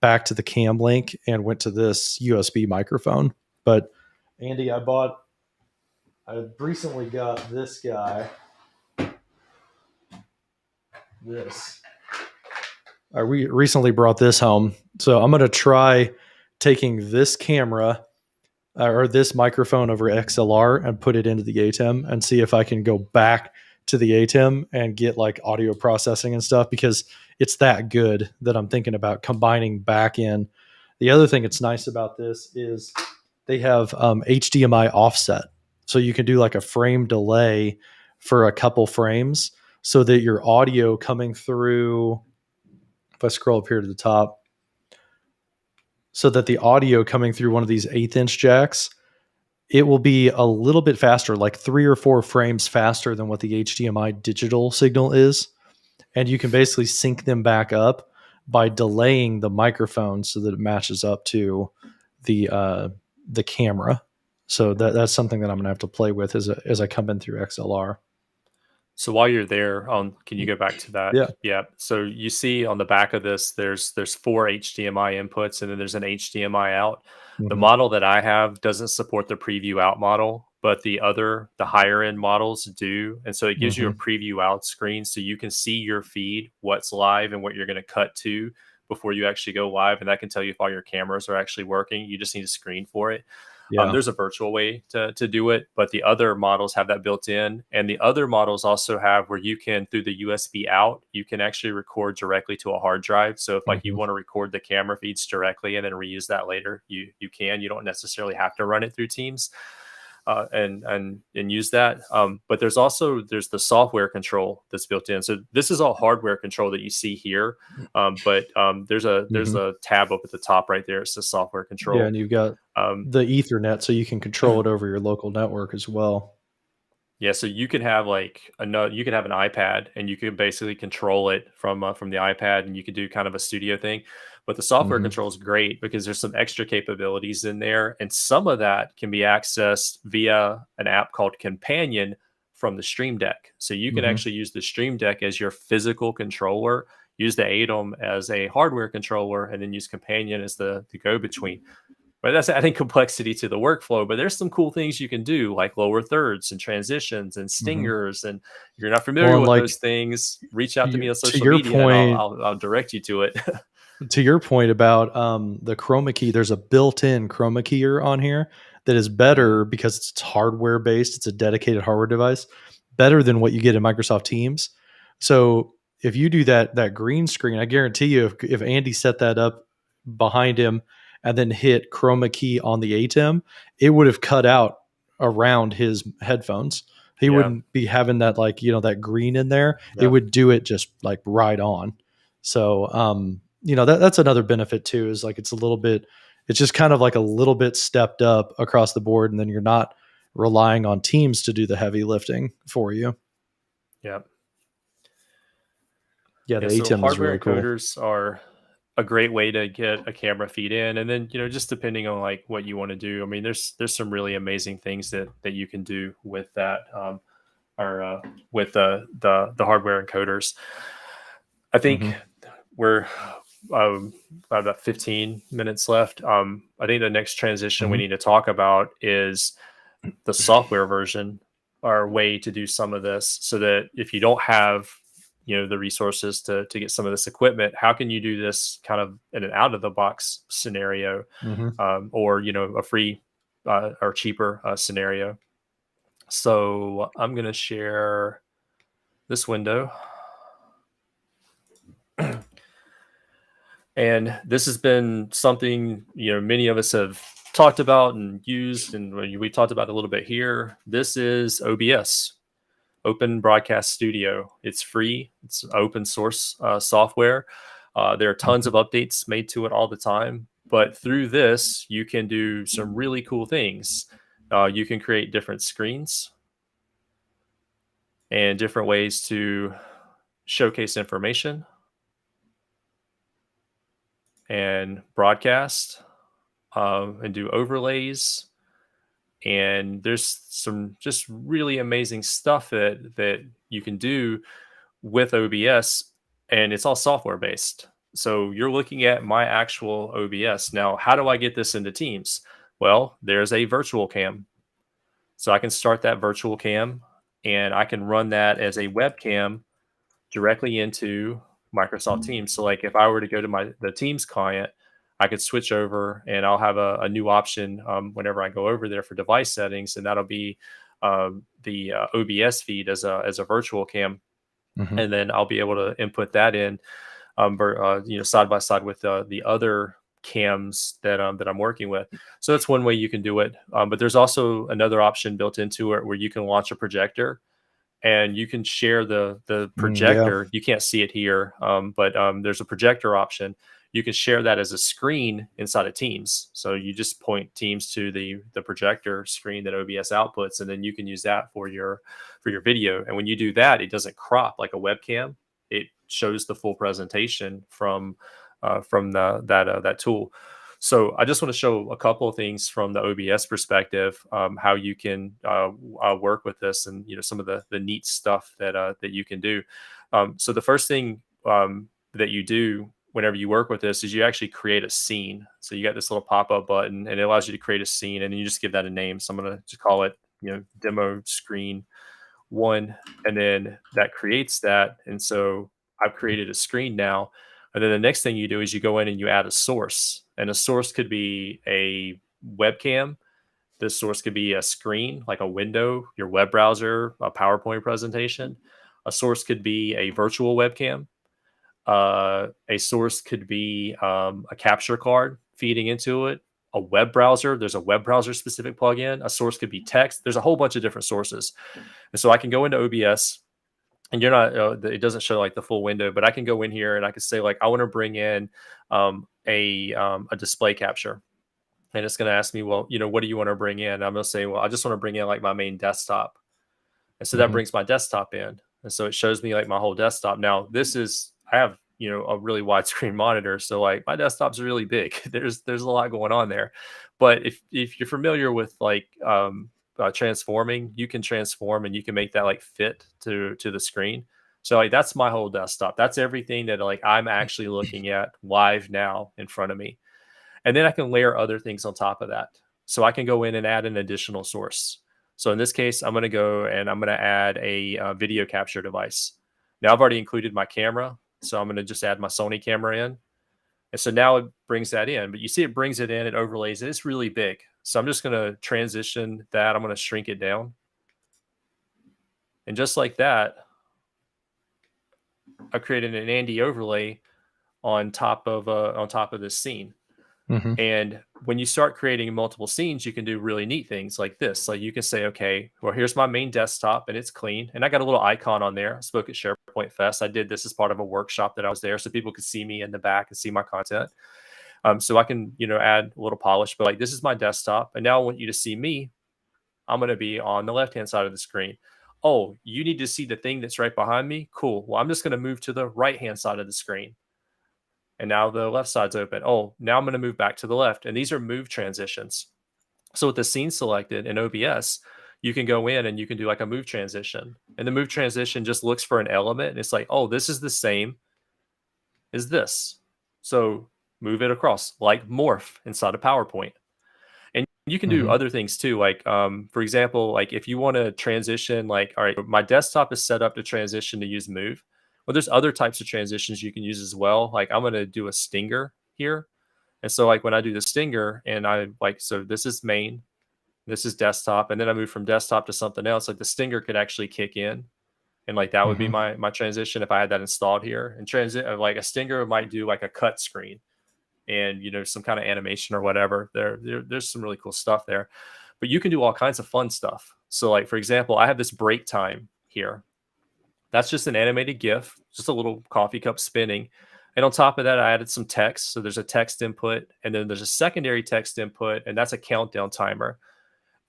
back to the cam link and went to this USB microphone. But Andy, I recently got this guy. I recently brought this home. So I'm going to try taking this camera or this microphone over XLR and put it into the ATEM and see if I can go back to the ATEM and get like audio processing and stuff, because it's that good that I'm thinking about combining back in. The other thing that's nice about this is they have HDMI offset. So you can do like a frame delay for a couple frames so that your audio coming through, if I scroll up here to the top, so that the audio coming through one of these 1/8" jacks, it will be a little bit faster, like 3 or 4 frames faster than what the HDMI digital signal is. And you can basically sync them back up by delaying the microphone so that it matches up to the camera. So that's something that I'm gonna have to play with as I come in through XLR. So while you're there, can you go back to that? Yeah. Yeah. So you see on the back of this, there's 4 HDMI inputs, and then there's an HDMI out. The Hmm. model that I have doesn't support the preview out model, but the higher end models do, and so it gives you a Hmm. preview out screen, so you can see your feed, what's live, and what you're going to cut to before you actually go live, and that can tell you if all your cameras are actually working. You just need a screen for it. Yeah. There's a virtual way to do it, but the other models have that built in. And the other models also have where you can, through the USB out, you can actually record directly to a hard drive. So if like you Hmm. want to record the camera feeds directly and then reuse that later, you can. You don't necessarily have to run it through Teams. And use that. But there's the software control that's built in. So this is all hardware control that you see here. But there's Hmm. a tab up at the top right there. It says software Yeah, control. and you've got Um, the Ethernet, so you can control it over your local network as well. Yeah, so you could have you could have an iPad and you could basically control it from the iPad, and you could do kind of a studio thing. But the software Hmm. control is great because there's some extra capabilities in there, and some of that can be accessed via an app called Companion from the Stream Deck. So you can Hmm. actually use the Stream Deck as your physical controller, use the ATEM as a hardware controller, and then use Companion as the go between. But that's adding complexity to the workflow. But there's some cool things you can do, like lower thirds and transitions and Hmm. stingers. And if you're not Well, familiar and with like those things, reach out to me on to social your media, and point, I'll direct you to it. about the chroma key, there's a built-in chroma keyer on here that is Mhm. better because it's hardware based. It's a dedicated hardware device, better than what you get in Microsoft Teams. So if you do that green screen, I guarantee you, if Andy set that up behind him and then hit chroma key on the ATEM, it would have cut out around his headphones. He Yeah, wouldn't be having that, like, that green in there. It yeah, would do it just like right on. So that's another benefit too, is like it's just kind of like a little bit stepped up across the board, and then you're not relying on Teams to do the heavy lifting for you. yeah, Yeah, the yeah. So ATEM is hardware really cool. encoders are a great way to get a camera feed in, and then just depending on like what you want to do. I mean, there's some really amazing things that you can do with that. Or with the hardware encoders. I think Hmm. we're um, about 15 minutes left. I think the next transition we Hmm. need to talk about is the software version, our way to do some of this, so that if you don't have the resources to get some of this equipment, how can you do this kind of in an out of the box scenario, Hmm. or a free or cheaper scenario? So I'm going to share this window. And this has been something many of us have talked about and used, and we talked about a little bit here. This is OBS, Open Broadcast Studio. It's free. It's open source software. There are tons Hmm. of updates made to it all the time. But through this, you can do some really cool things. You can create different screens and different ways to showcase information and broadcast, and do overlays. And there's some just really amazing stuff that you can do with OBS, and it's all software based. So you're looking at my actual OBS. Now, how do I get this into Teams? Well, there's a virtual cam. So I can start that virtual cam, and I can run that as a webcam directly into Microsoft Teams. So like if I were to go to the Teams client, I could switch over and I'll have a new option whenever I go over there for device settings, and that'll be the OBS feed as a virtual cam, Hmm. and then I'll be able to input that in, side by side with the other cams that I'm working with. So that's one way you can do it. But there's also another option built into it where you can launch a projector and you can share the Yeah. projector. You can't see it here, but there's a projector option. You can share that as a screen inside of Teams. So you just point Teams to the projector screen that OBS outputs, and then you can use that for your video. And when you do that, it doesn't crop like a webcam. It shows the full presentation from that tool. So I just want to show a couple of things from the OBS perspective, how you can work with this, and some of the neat stuff that you can do. So the first thing that you do whenever you work with this is you actually create a scene. So you got this little pop-up button, and it allows you to create a scene, and then you just give that a name. So I'm going to just call it demo screen 1, and then that creates that. And so I've created a screen now. And then the next thing you do is you go in and you add a source. And a source could be a webcam. This source could be a screen, like a window, your web browser, a PowerPoint presentation. A source could be a virtual webcam. A source could be a capture card feeding into it. A web browser, there's a web browser specific plugin. A source could be text. There's a whole bunch of different sources. And so I can go into OBS, and you're not, it doesn't show like the full window, but I can go in here and I can say like, I want to bring in a display capture. And it's going to ask me, well, what do you want to bring in? I'm going to say, well, I just want to bring in like my main desktop. And so that brings my desktop in. And so it shows me like my whole desktop. Now I have, a really widescreen monitor. So like my desktop's really big. There's a lot going on there. But if you're familiar with like, transforming, you can transform and you can make that like fit to the screen. So like that's my whole desktop. That's everything that like I'm actually looking at live now in front of me. And then I can layer other things on top of that. So I can go in and add an additional source. So in this case, I'm going to go and I'm going to add a video capture device. Now I've already included my camera, so I'm going to just add my Sony camera in. And so now it brings that in, but you see it brings it in, it overlays it. It's really big. So I'm just going to transition that. I'm going to shrink it down. And just like that, I created an Andy overlay on top of this scene. And when you start creating multiple scenes, you can do really neat things like this. Like you can say, okay, well, here's my main desktop and it's clean. And I got a little icon on there. I spoke at SharePoint Fest. I did this as part of a workshop that I was there, so people could see me in the back and see my content. So I can, add a little polish, but like this is my desktop. And now I want you to see me. I'm going to be on the left-hand side of the screen. Oh, you need to see the thing that's right behind me? Cool. Well, I'm just going to move to the right-hand side of the screen. And now the left side's open. Oh, now I'm going to move back to the left. And these are move transitions. So with the scene selected in OBS, you can go in and you can do like a move transition. And the move transition just looks for an element. And it's like, oh, this is the same as this. So move it across, like morph inside of PowerPoint. And you can do other things too. Like, for example, like if you want to transition, like, all right, my desktop is set up to transition to use move. Well, there's other types of transitions you can use as well. Like I'm going to do a stinger here. And so like when I do the stinger and so this is main, this is desktop, and then I move from desktop to something else, like the stinger could actually kick in. And like that would be my transition if I had that installed here. And like a stinger might do like a cut screen and some kind of animation or whatever. There's some really cool stuff there. But you can do all kinds of fun stuff. So like for example, I have this break time here. That's just an animated GIF, just a little coffee cup spinning. And on top of that, I added some text. So there's a text input, and then there's a secondary text input, and that's a countdown timer.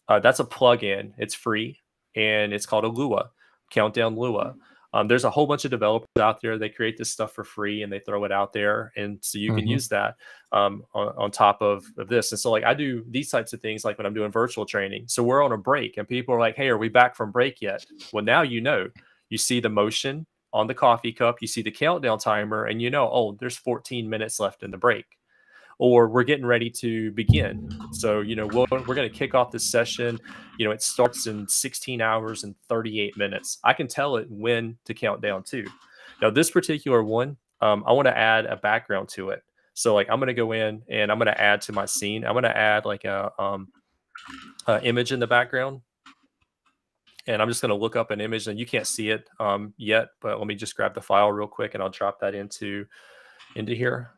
That's a plugin. It's free, and it's called a Lua, Countdown Lua. There's a whole bunch of developers out there. They create this stuff for free, and they throw it out there. And so you can use that on top of this. And so like I do these types of things like when I'm doing virtual training. So we're on a break, and people are like, hey, are we back from break yet? Well, now you see the motion on the coffee cup, you see the countdown timer, and oh, there's 14 minutes left in the break. Or we're getting ready to begin. So, we're going to kick off this session. It starts in 16 hours and 38 minutes. I can tell it when to count down to. Now, this particular one, I want to add a background to it. So, like, I'm going to go in and I'm going to add to my scene. I'm going to add like a image in the background. And I'm just going to look up an image, and you can't see it yet, but let me just grab the file real quick and I'll drop that into here.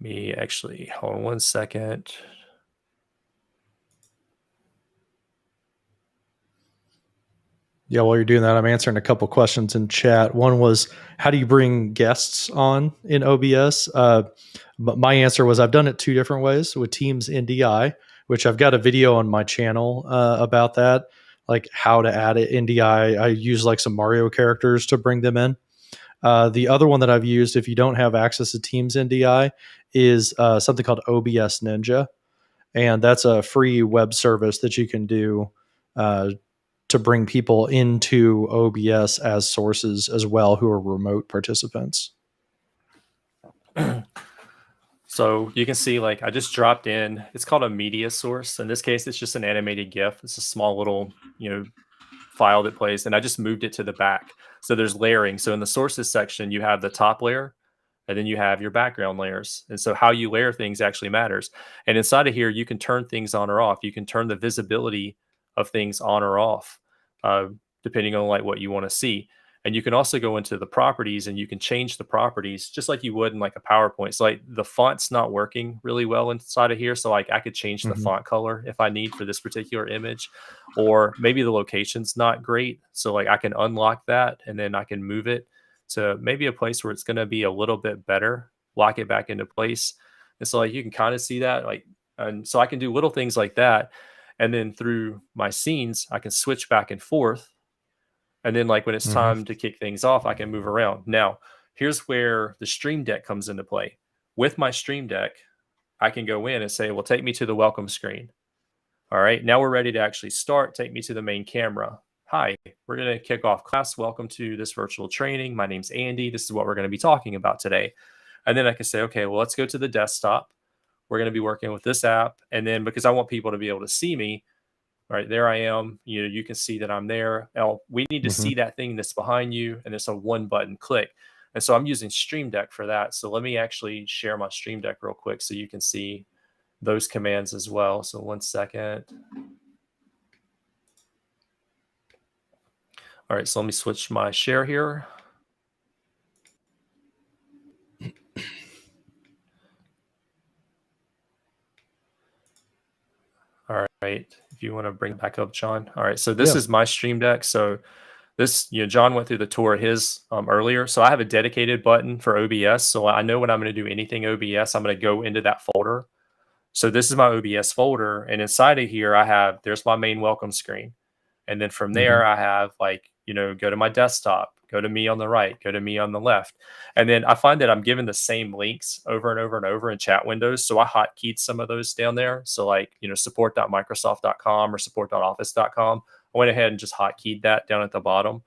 me actually, hold on one second. Yeah, while you're doing that, I'm answering a couple questions in chat. One was, how do you bring guests on in OBS? My answer was, I've done it two different ways with Teams NDI, which I've got a video on my channel about that, like how to add it NDI. I use like some Mario characters to bring them in. The other one that I've used, if you don't have access to Teams NDI, is something called OBS Ninja, and that's a free web service that you can do to bring people into OBS as sources as well who are remote participants. So you can see, like, I just dropped in, it's called a media source. In this case, it's just an animated GIF. It's a small little, file that plays, and I just moved it to the back. So there's layering. So in the sources section, you have the top layer, and then you have your background layers. And so how you layer things actually matters. And inside of here, you can turn things on or off. You can turn the visibility of things on or off, depending on like what you want to see. And you can also go into the properties and you can change the properties just like you would in like a PowerPoint. So like the font's not working really well inside of here. So like I could change the font color if I need for this particular image, or maybe the location's not great. So like I can unlock that and then I can move it to maybe a place where it's going to be a little bit better, lock it back into place. And so like you can kind of see that, like, and so I can do little things like that. And then through my scenes, I can switch back and forth. And then like when it's time to kick things off, I can move around. Now, here's where the Stream Deck comes into play. With my Stream Deck, I can go in and say, well, take me to the welcome screen. All right, now we're ready to actually start. Take me to the main camera. Hi, we're going to kick off class. Welcome to this virtual training. My name's Andy. This is what we're going to be talking about today. And then I can say, okay, well, let's go to the desktop. We're going to be working with this app. And then because I want people to be able to see me, right there I am. You can see that I'm there. Now we need to see that thing that's behind you, and it's a one button click. And so I'm using Stream Deck for that. So let me actually share my Stream Deck real quick so you can see those commands as well. So 1 second. All right, so let me switch my share here. All right, if you want to bring it back up, John. All right, so this is my Stream Deck. So this, John went through the tour of his earlier. So I have a dedicated button for OBS. So I know when I'm going to do anything OBS, I'm going to go into that folder. So this is my OBS folder. And inside of here, there's my main welcome screen. And then from there, I have like, go to my desktop, go to me on the right, go to me on the left. And then I find that I'm given the same links over and over and over in chat windows. So I hotkeyed some of those down there. So like, support.microsoft.com or support.office.com. I went ahead and just hotkeyed that down at the bottom.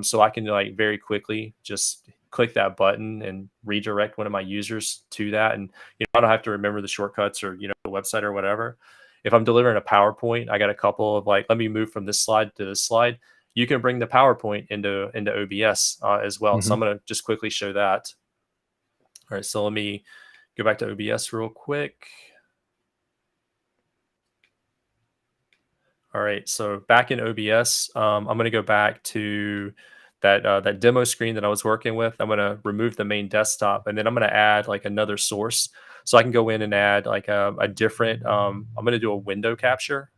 So I can like very quickly just click that button and redirect one of my users to that. And, I don't have to remember the shortcuts or, the website or whatever. If I'm delivering a PowerPoint, I got a couple of like, let me move from this slide to this slide. You can bring the PowerPoint into OBS as well. So I'm going to just quickly show that. All right, so let me go back to OBS real quick. All right, so back in OBS, I'm going to go back to that demo screen that I was working with. I'm going to remove the main desktop, and then I'm going to add like another source. So I can go in and add like a different, I'm going to do a window capture.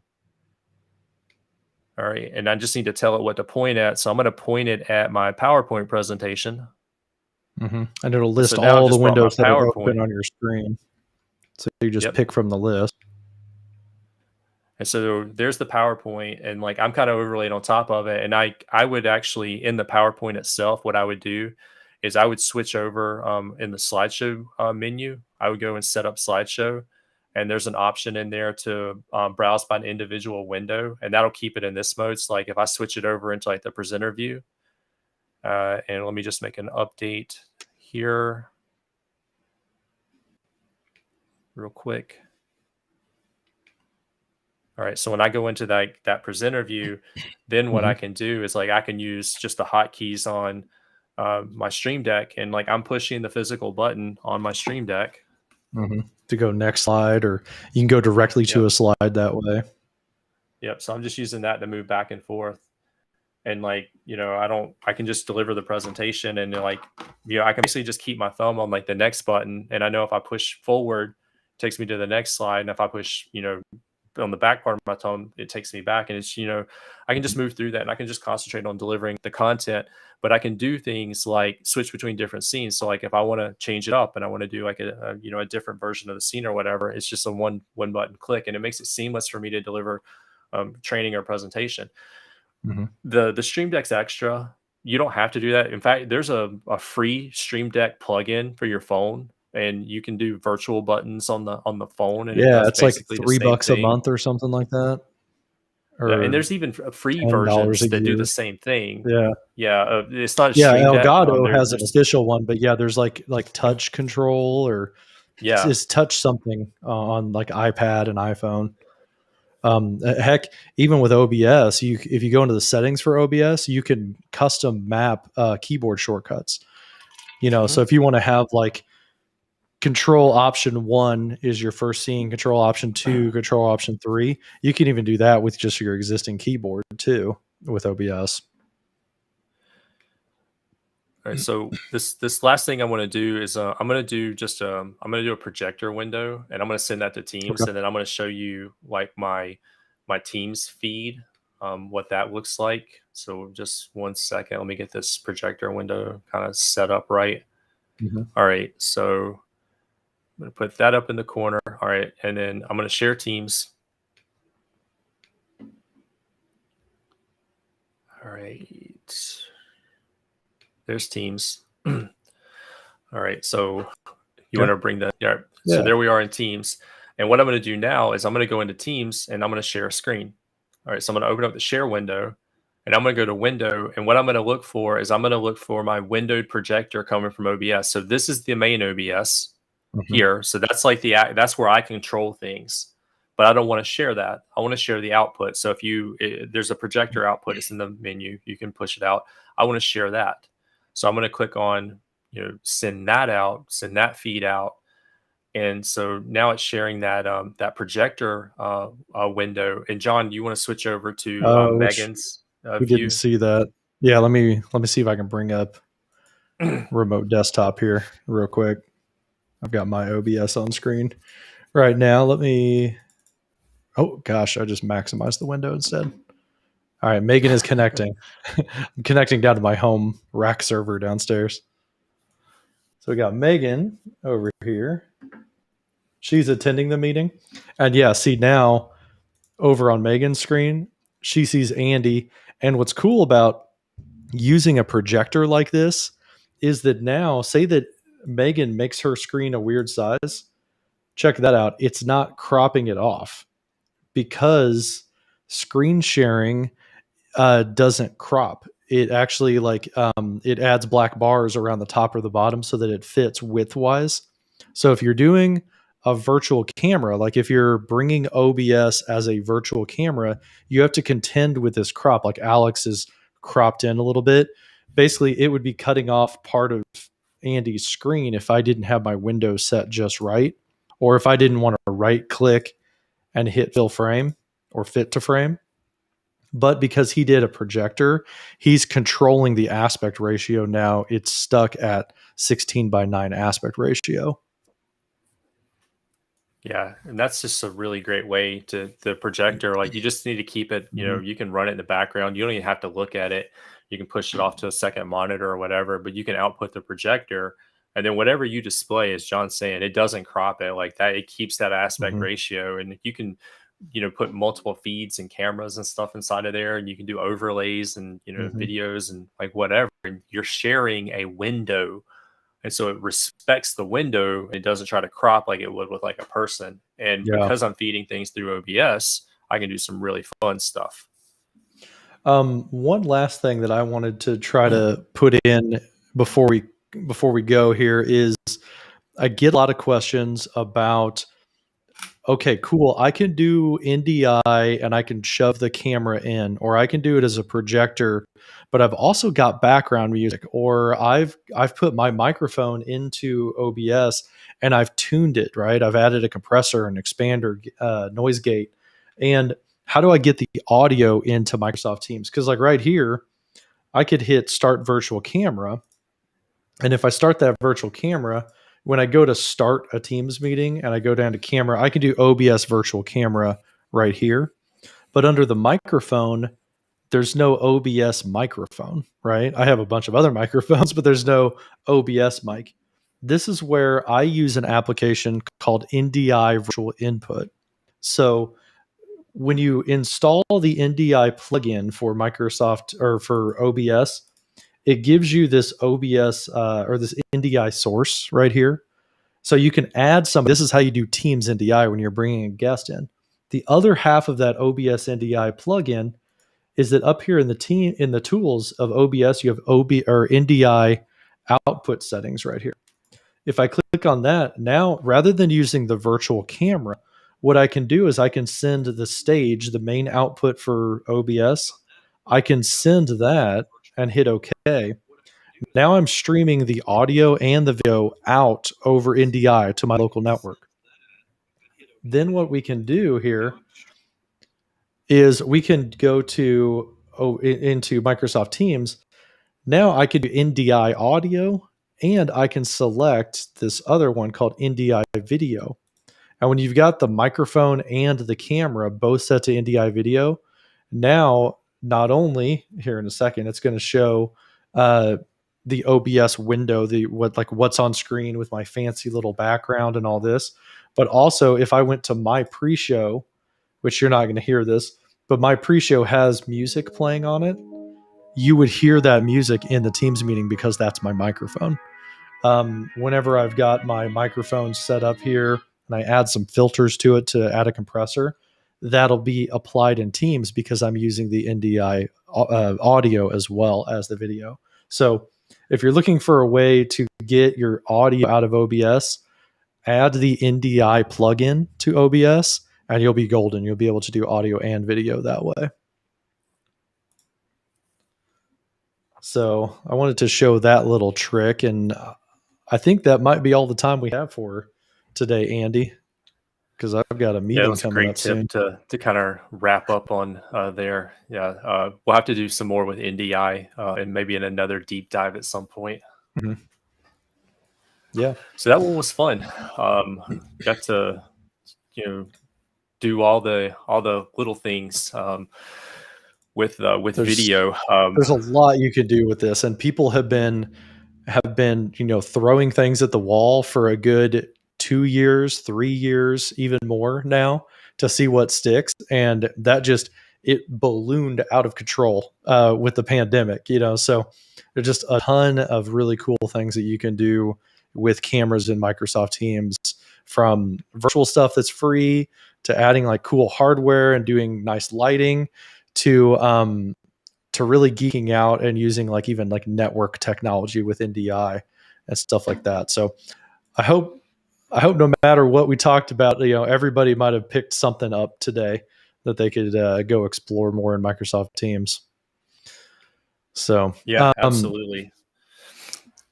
All right, and I just need to tell it what to point at. So I'm going to point it at my PowerPoint presentation. And it'll list all the windows that are open on your screen. So you just pick from the list. And so there's the PowerPoint, and like I'm kind of overlaid on top of it. And I would actually, in the PowerPoint itself, what I would do is I would switch over in the slideshow menu. I would go and set up slideshow, and there's an option in there to browse by an individual window, and that'll keep it in this mode. So like if I switch it over into like the presenter view, and let me just make an update here real quick. All right, so when I go into that presenter view, then what I can do is like I can use just the hotkeys on my Stream Deck, and like I'm pushing the physical button on my Stream Deck to go next slide, or you can go directly to a slide that way. Yep. So I'm just using that to move back and forth. and like, I can just deliver the presentation, and like, I can basically just keep my thumb on like the next button, and I know if I push forward, it takes me to the next slide, and if I push, on the back part of my thumb, it takes me back, and it's, I can just move through that, and I can just concentrate on delivering the content. But I can do things like switch between different scenes. So like if I want to change it up and I want to do like a different version of the scene or whatever, it's just a one button click, and it makes it seamless for me to deliver training or presentation. Mm-hmm. The Stream Deck's extra. You don't have to do that. In fact, there's a free Stream Deck plugin for your phone, and you can do virtual buttons on the phone, and it Yeah, does it's like basically the same $3 a thing. month or something like that. Yeah, and Or there's even free $10 versions a that do the year. same thing. Yeah. Yeah, it's not a Yeah, Stream Deck. Elgato has an There's official one, but yeah, there's like touch control, or yeah, it's touch something on like iPad and iPhone. Heck, even with OBS, if you go into the settings for OBS, you can custom map keyboard shortcuts. So if you want to have like control option 1 is your first scene, control option 2, control option 3, you can even do that with just your existing keyboard too with OBS. All right, so this last thing I want to do is I'm going to do a projector window, and I'm going to send that to Teams, Okay. and then I'm going to show you like my Teams feed, what that looks like. So just one second, let me get this projector window kind of set up right. Mm-hmm. All right, so I'm going to put that up in the corner. All right, and then I'm going to share Teams. All right. There's Teams. All right, so you want to bring that. Yeah. So there we are in Teams. And what I'm going to do now is I'm going to go into Teams, and I'm going to share a screen. All right, so I'm going to open up the share window, and I'm going to go to window. And what I'm going to look for is I'm going to look for my windowed projector coming from OBS. So this is the main OBS here. So that's like that's where I control things, but I don't want to share that. I want to share the output. So if there's a projector output, it's in the menu, you can push it out. I want to share that. So I'm going to click on, send that out, send that feed out. And so now it's sharing that projector window. And John, you want to switch over to Megan's we view? didn't see that. Yeah, let me see if I can bring up remote desktop here real quick. I've got my OBS on screen right now. Oh gosh, I just maximized the window instead. All right, Megan is connecting. I'm connecting down to my home rack server downstairs. So we got Megan over here. She's attending the meeting. And yeah, see now over on Megan's screen, she sees Andy. And what's cool about using a projector like this is that now, say that Megan makes her screen a weird size. Check that out. It's not cropping it off because screen sharing doesn't crop. It actually it adds black bars around the top or the bottom so that it fits widthwise. So if you're doing a virtual camera, like if you're bringing OBS as a virtual camera, you have to contend with this crop. Like Alex is cropped in a little bit. Basically, it would be cutting off part of Andy's screen if I didn't have my window set just right, or if I didn't want to right click and hit fill frame or fit to frame. But because he did a projector, he's controlling the aspect ratio now. It's stuck at 16:9 aspect ratio. Yeah, and that's just a really great way to the projector. Like you just need to keep it, you can run it in the background. You don't even have to look at it. You can push it off to a second monitor or whatever, but you can output the projector. And then whatever you display, as John's saying, it doesn't crop it like that. It keeps that aspect ratio, and you can put multiple feeds and cameras and stuff inside of there, and you can do overlays and videos and like whatever, and you're sharing a window, and so it respects the window and it doesn't try to crop like it would with like a person. And because I'm feeding things through OBS, I can do some really fun stuff. One last thing that I wanted to try to put in before we go here is I get a lot of questions about, okay, cool, I can do NDI and I can shove the camera in, or I can do it as a projector, but I've also got background music, or I've put my microphone into OBS and I've tuned it, right? I've added a compressor, an expander, noise gate. And how do I get the audio into Microsoft Teams? Because like right here, I could hit start virtual camera. And if I start that virtual camera, when I go to start a Teams meeting and I go down to camera, I can do OBS virtual camera right here. But under the microphone, there's no OBS microphone, right? I have a bunch of other microphones, but there's no OBS mic. This is where I use an application called NDI Virtual Input. So when you install the NDI plugin for Microsoft or for OBS, it gives you this OBS or this NDI source right here. So you can add some. This is how you do Teams NDI when you're bringing a guest in. The other half of that OBS NDI plugin is that up here in the tools of OBS, you have NDI output settings right here. If I click on that, now rather than using the virtual camera, what I can do is I can send the stage, the main output for OBS, I can send that and hit OK. Now I'm streaming the audio and the video out over NDI to my local network. Then what we can do here is we can go to into Microsoft Teams. Now I can do NDI audio, and I can select this other one called NDI video. And when you've got the microphone and the camera both set to NDI video, now not only here in a second, it's going to show the OBS window, what's on screen with my fancy little background and all this, but also if I went to my pre-show, which you're not going to hear this, but my pre-show has music playing on it, you would hear that music in the Teams meeting because that's my microphone. Whenever I've got my microphone set up here and I add some filters to it to add a compressor, that'll be applied in Teams because I'm using the NDI audio as well as the video. So if you're looking for a way to get your audio out of OBS, add the NDI plugin to OBS and you'll be golden. You'll be able to do audio and video that way. So I wanted to show that little trick, and I think that might be all the time we have for today, Andy, because I've got a meeting coming up soon. To kind of wrap up on there. Yeah, we'll have to do some more with NDI and maybe in another deep dive at some point. Mm-hmm. Yeah. So that one was fun. Got to do all the little things. With video, there's a lot you could do with this, and people have been throwing things at the wall for a good 2 years, 3 years, even more now to see what sticks, and that it ballooned out of control with the pandemic. So there's just a ton of really cool things that you can do with cameras in Microsoft Teams, from virtual stuff that's free to adding like cool hardware and doing nice lighting, to really geeking out and using even network technology with NDI and stuff like that. So I hope no matter what we talked about, everybody might have picked something up today that they could go explore more in Microsoft Teams. So yeah, absolutely.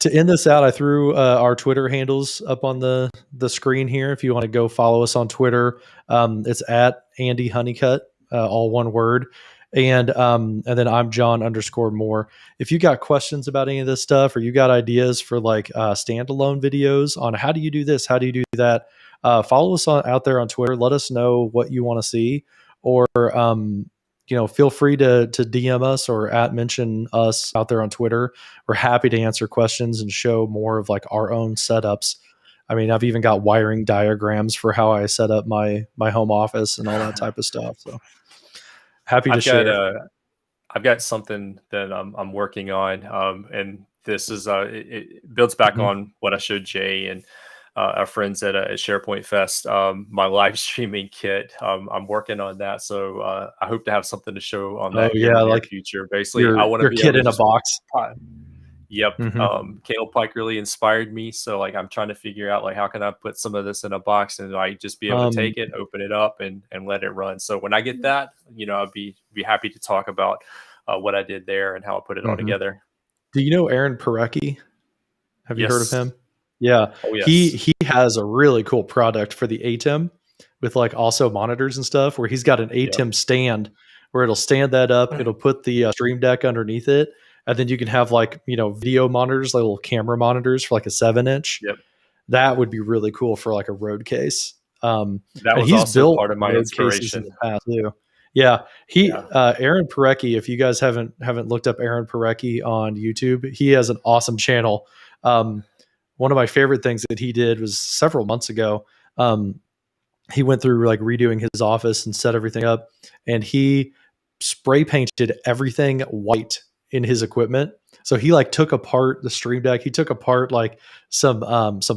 To end this out, I threw our Twitter handles up on the screen here. If you want to go follow us on Twitter, it's at Andy Honeycutt, all one word. And then I'm John_Moore. If you got questions about any of this stuff, or you got ideas for standalone videos on how do you do this, how do you do that, follow us out there on Twitter. Let us know what you want to see, or feel free to DM us or mention us out there on Twitter. We're happy to answer questions and show more of our own setups. I mean, I've even got wiring diagrams for how I set up my home office and all that type of stuff. So happy to share. I've got something that I'm working on, and this is it builds back on what I showed Jay and our friends at SharePoint Fest. My live streaming kit. I'm working on that, so I hope to have something to show on that in the near future. Basically, I want to be kit in a box. Yep. Caleb Pike really inspired me. So I'm trying to figure out how can I put some of this in a box and just be able to take it, open it up and let it run. So when I get that, I'll be happy to talk about what I did there and how I put it all together. Do you know Aaron Parecki? Have you heard of him? Yeah. Oh, yes. He has a really cool product for the ATEM with also monitors and stuff, where he's got an ATEM stand where it'll stand that up. It'll put the Stream Deck underneath it. and then you can have like, video monitors, like little camera monitors for like a 7-inch. Yep. That would be really cool for like a road case. That And was he's also built part of my road cases in inspiration. the past too. Yeah, Yeah. Aaron Parecki. If you guys haven't looked up Aaron Parecki on YouTube, he has an awesome channel. One of my favorite things that he did was several months ago. He went through like redoing his office and set everything up, and he spray painted everything white in his equipment. So he like took apart the Stream Deck. He took apart like some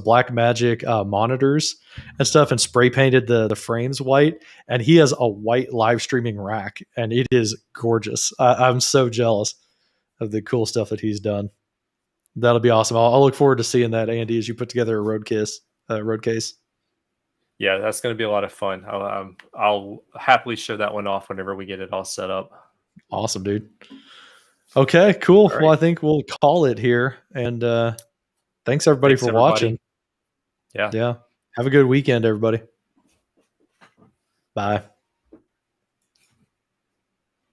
Black Magic monitors and stuff, and spray painted the frames white. And he has a white live streaming rack, and it is gorgeous. I'm so jealous of the cool stuff that he's done. That'll be awesome. I'll look forward to seeing that, Andy, as you put together a road case. Yeah, that's going to be a lot of fun. I'll happily show that one off whenever we get it all set up. Awesome, dude. Okay, cool. Right. Well, I think we'll call it here. And thanks everybody for watching. Yeah. Yeah. Have a good weekend, everybody. Bye.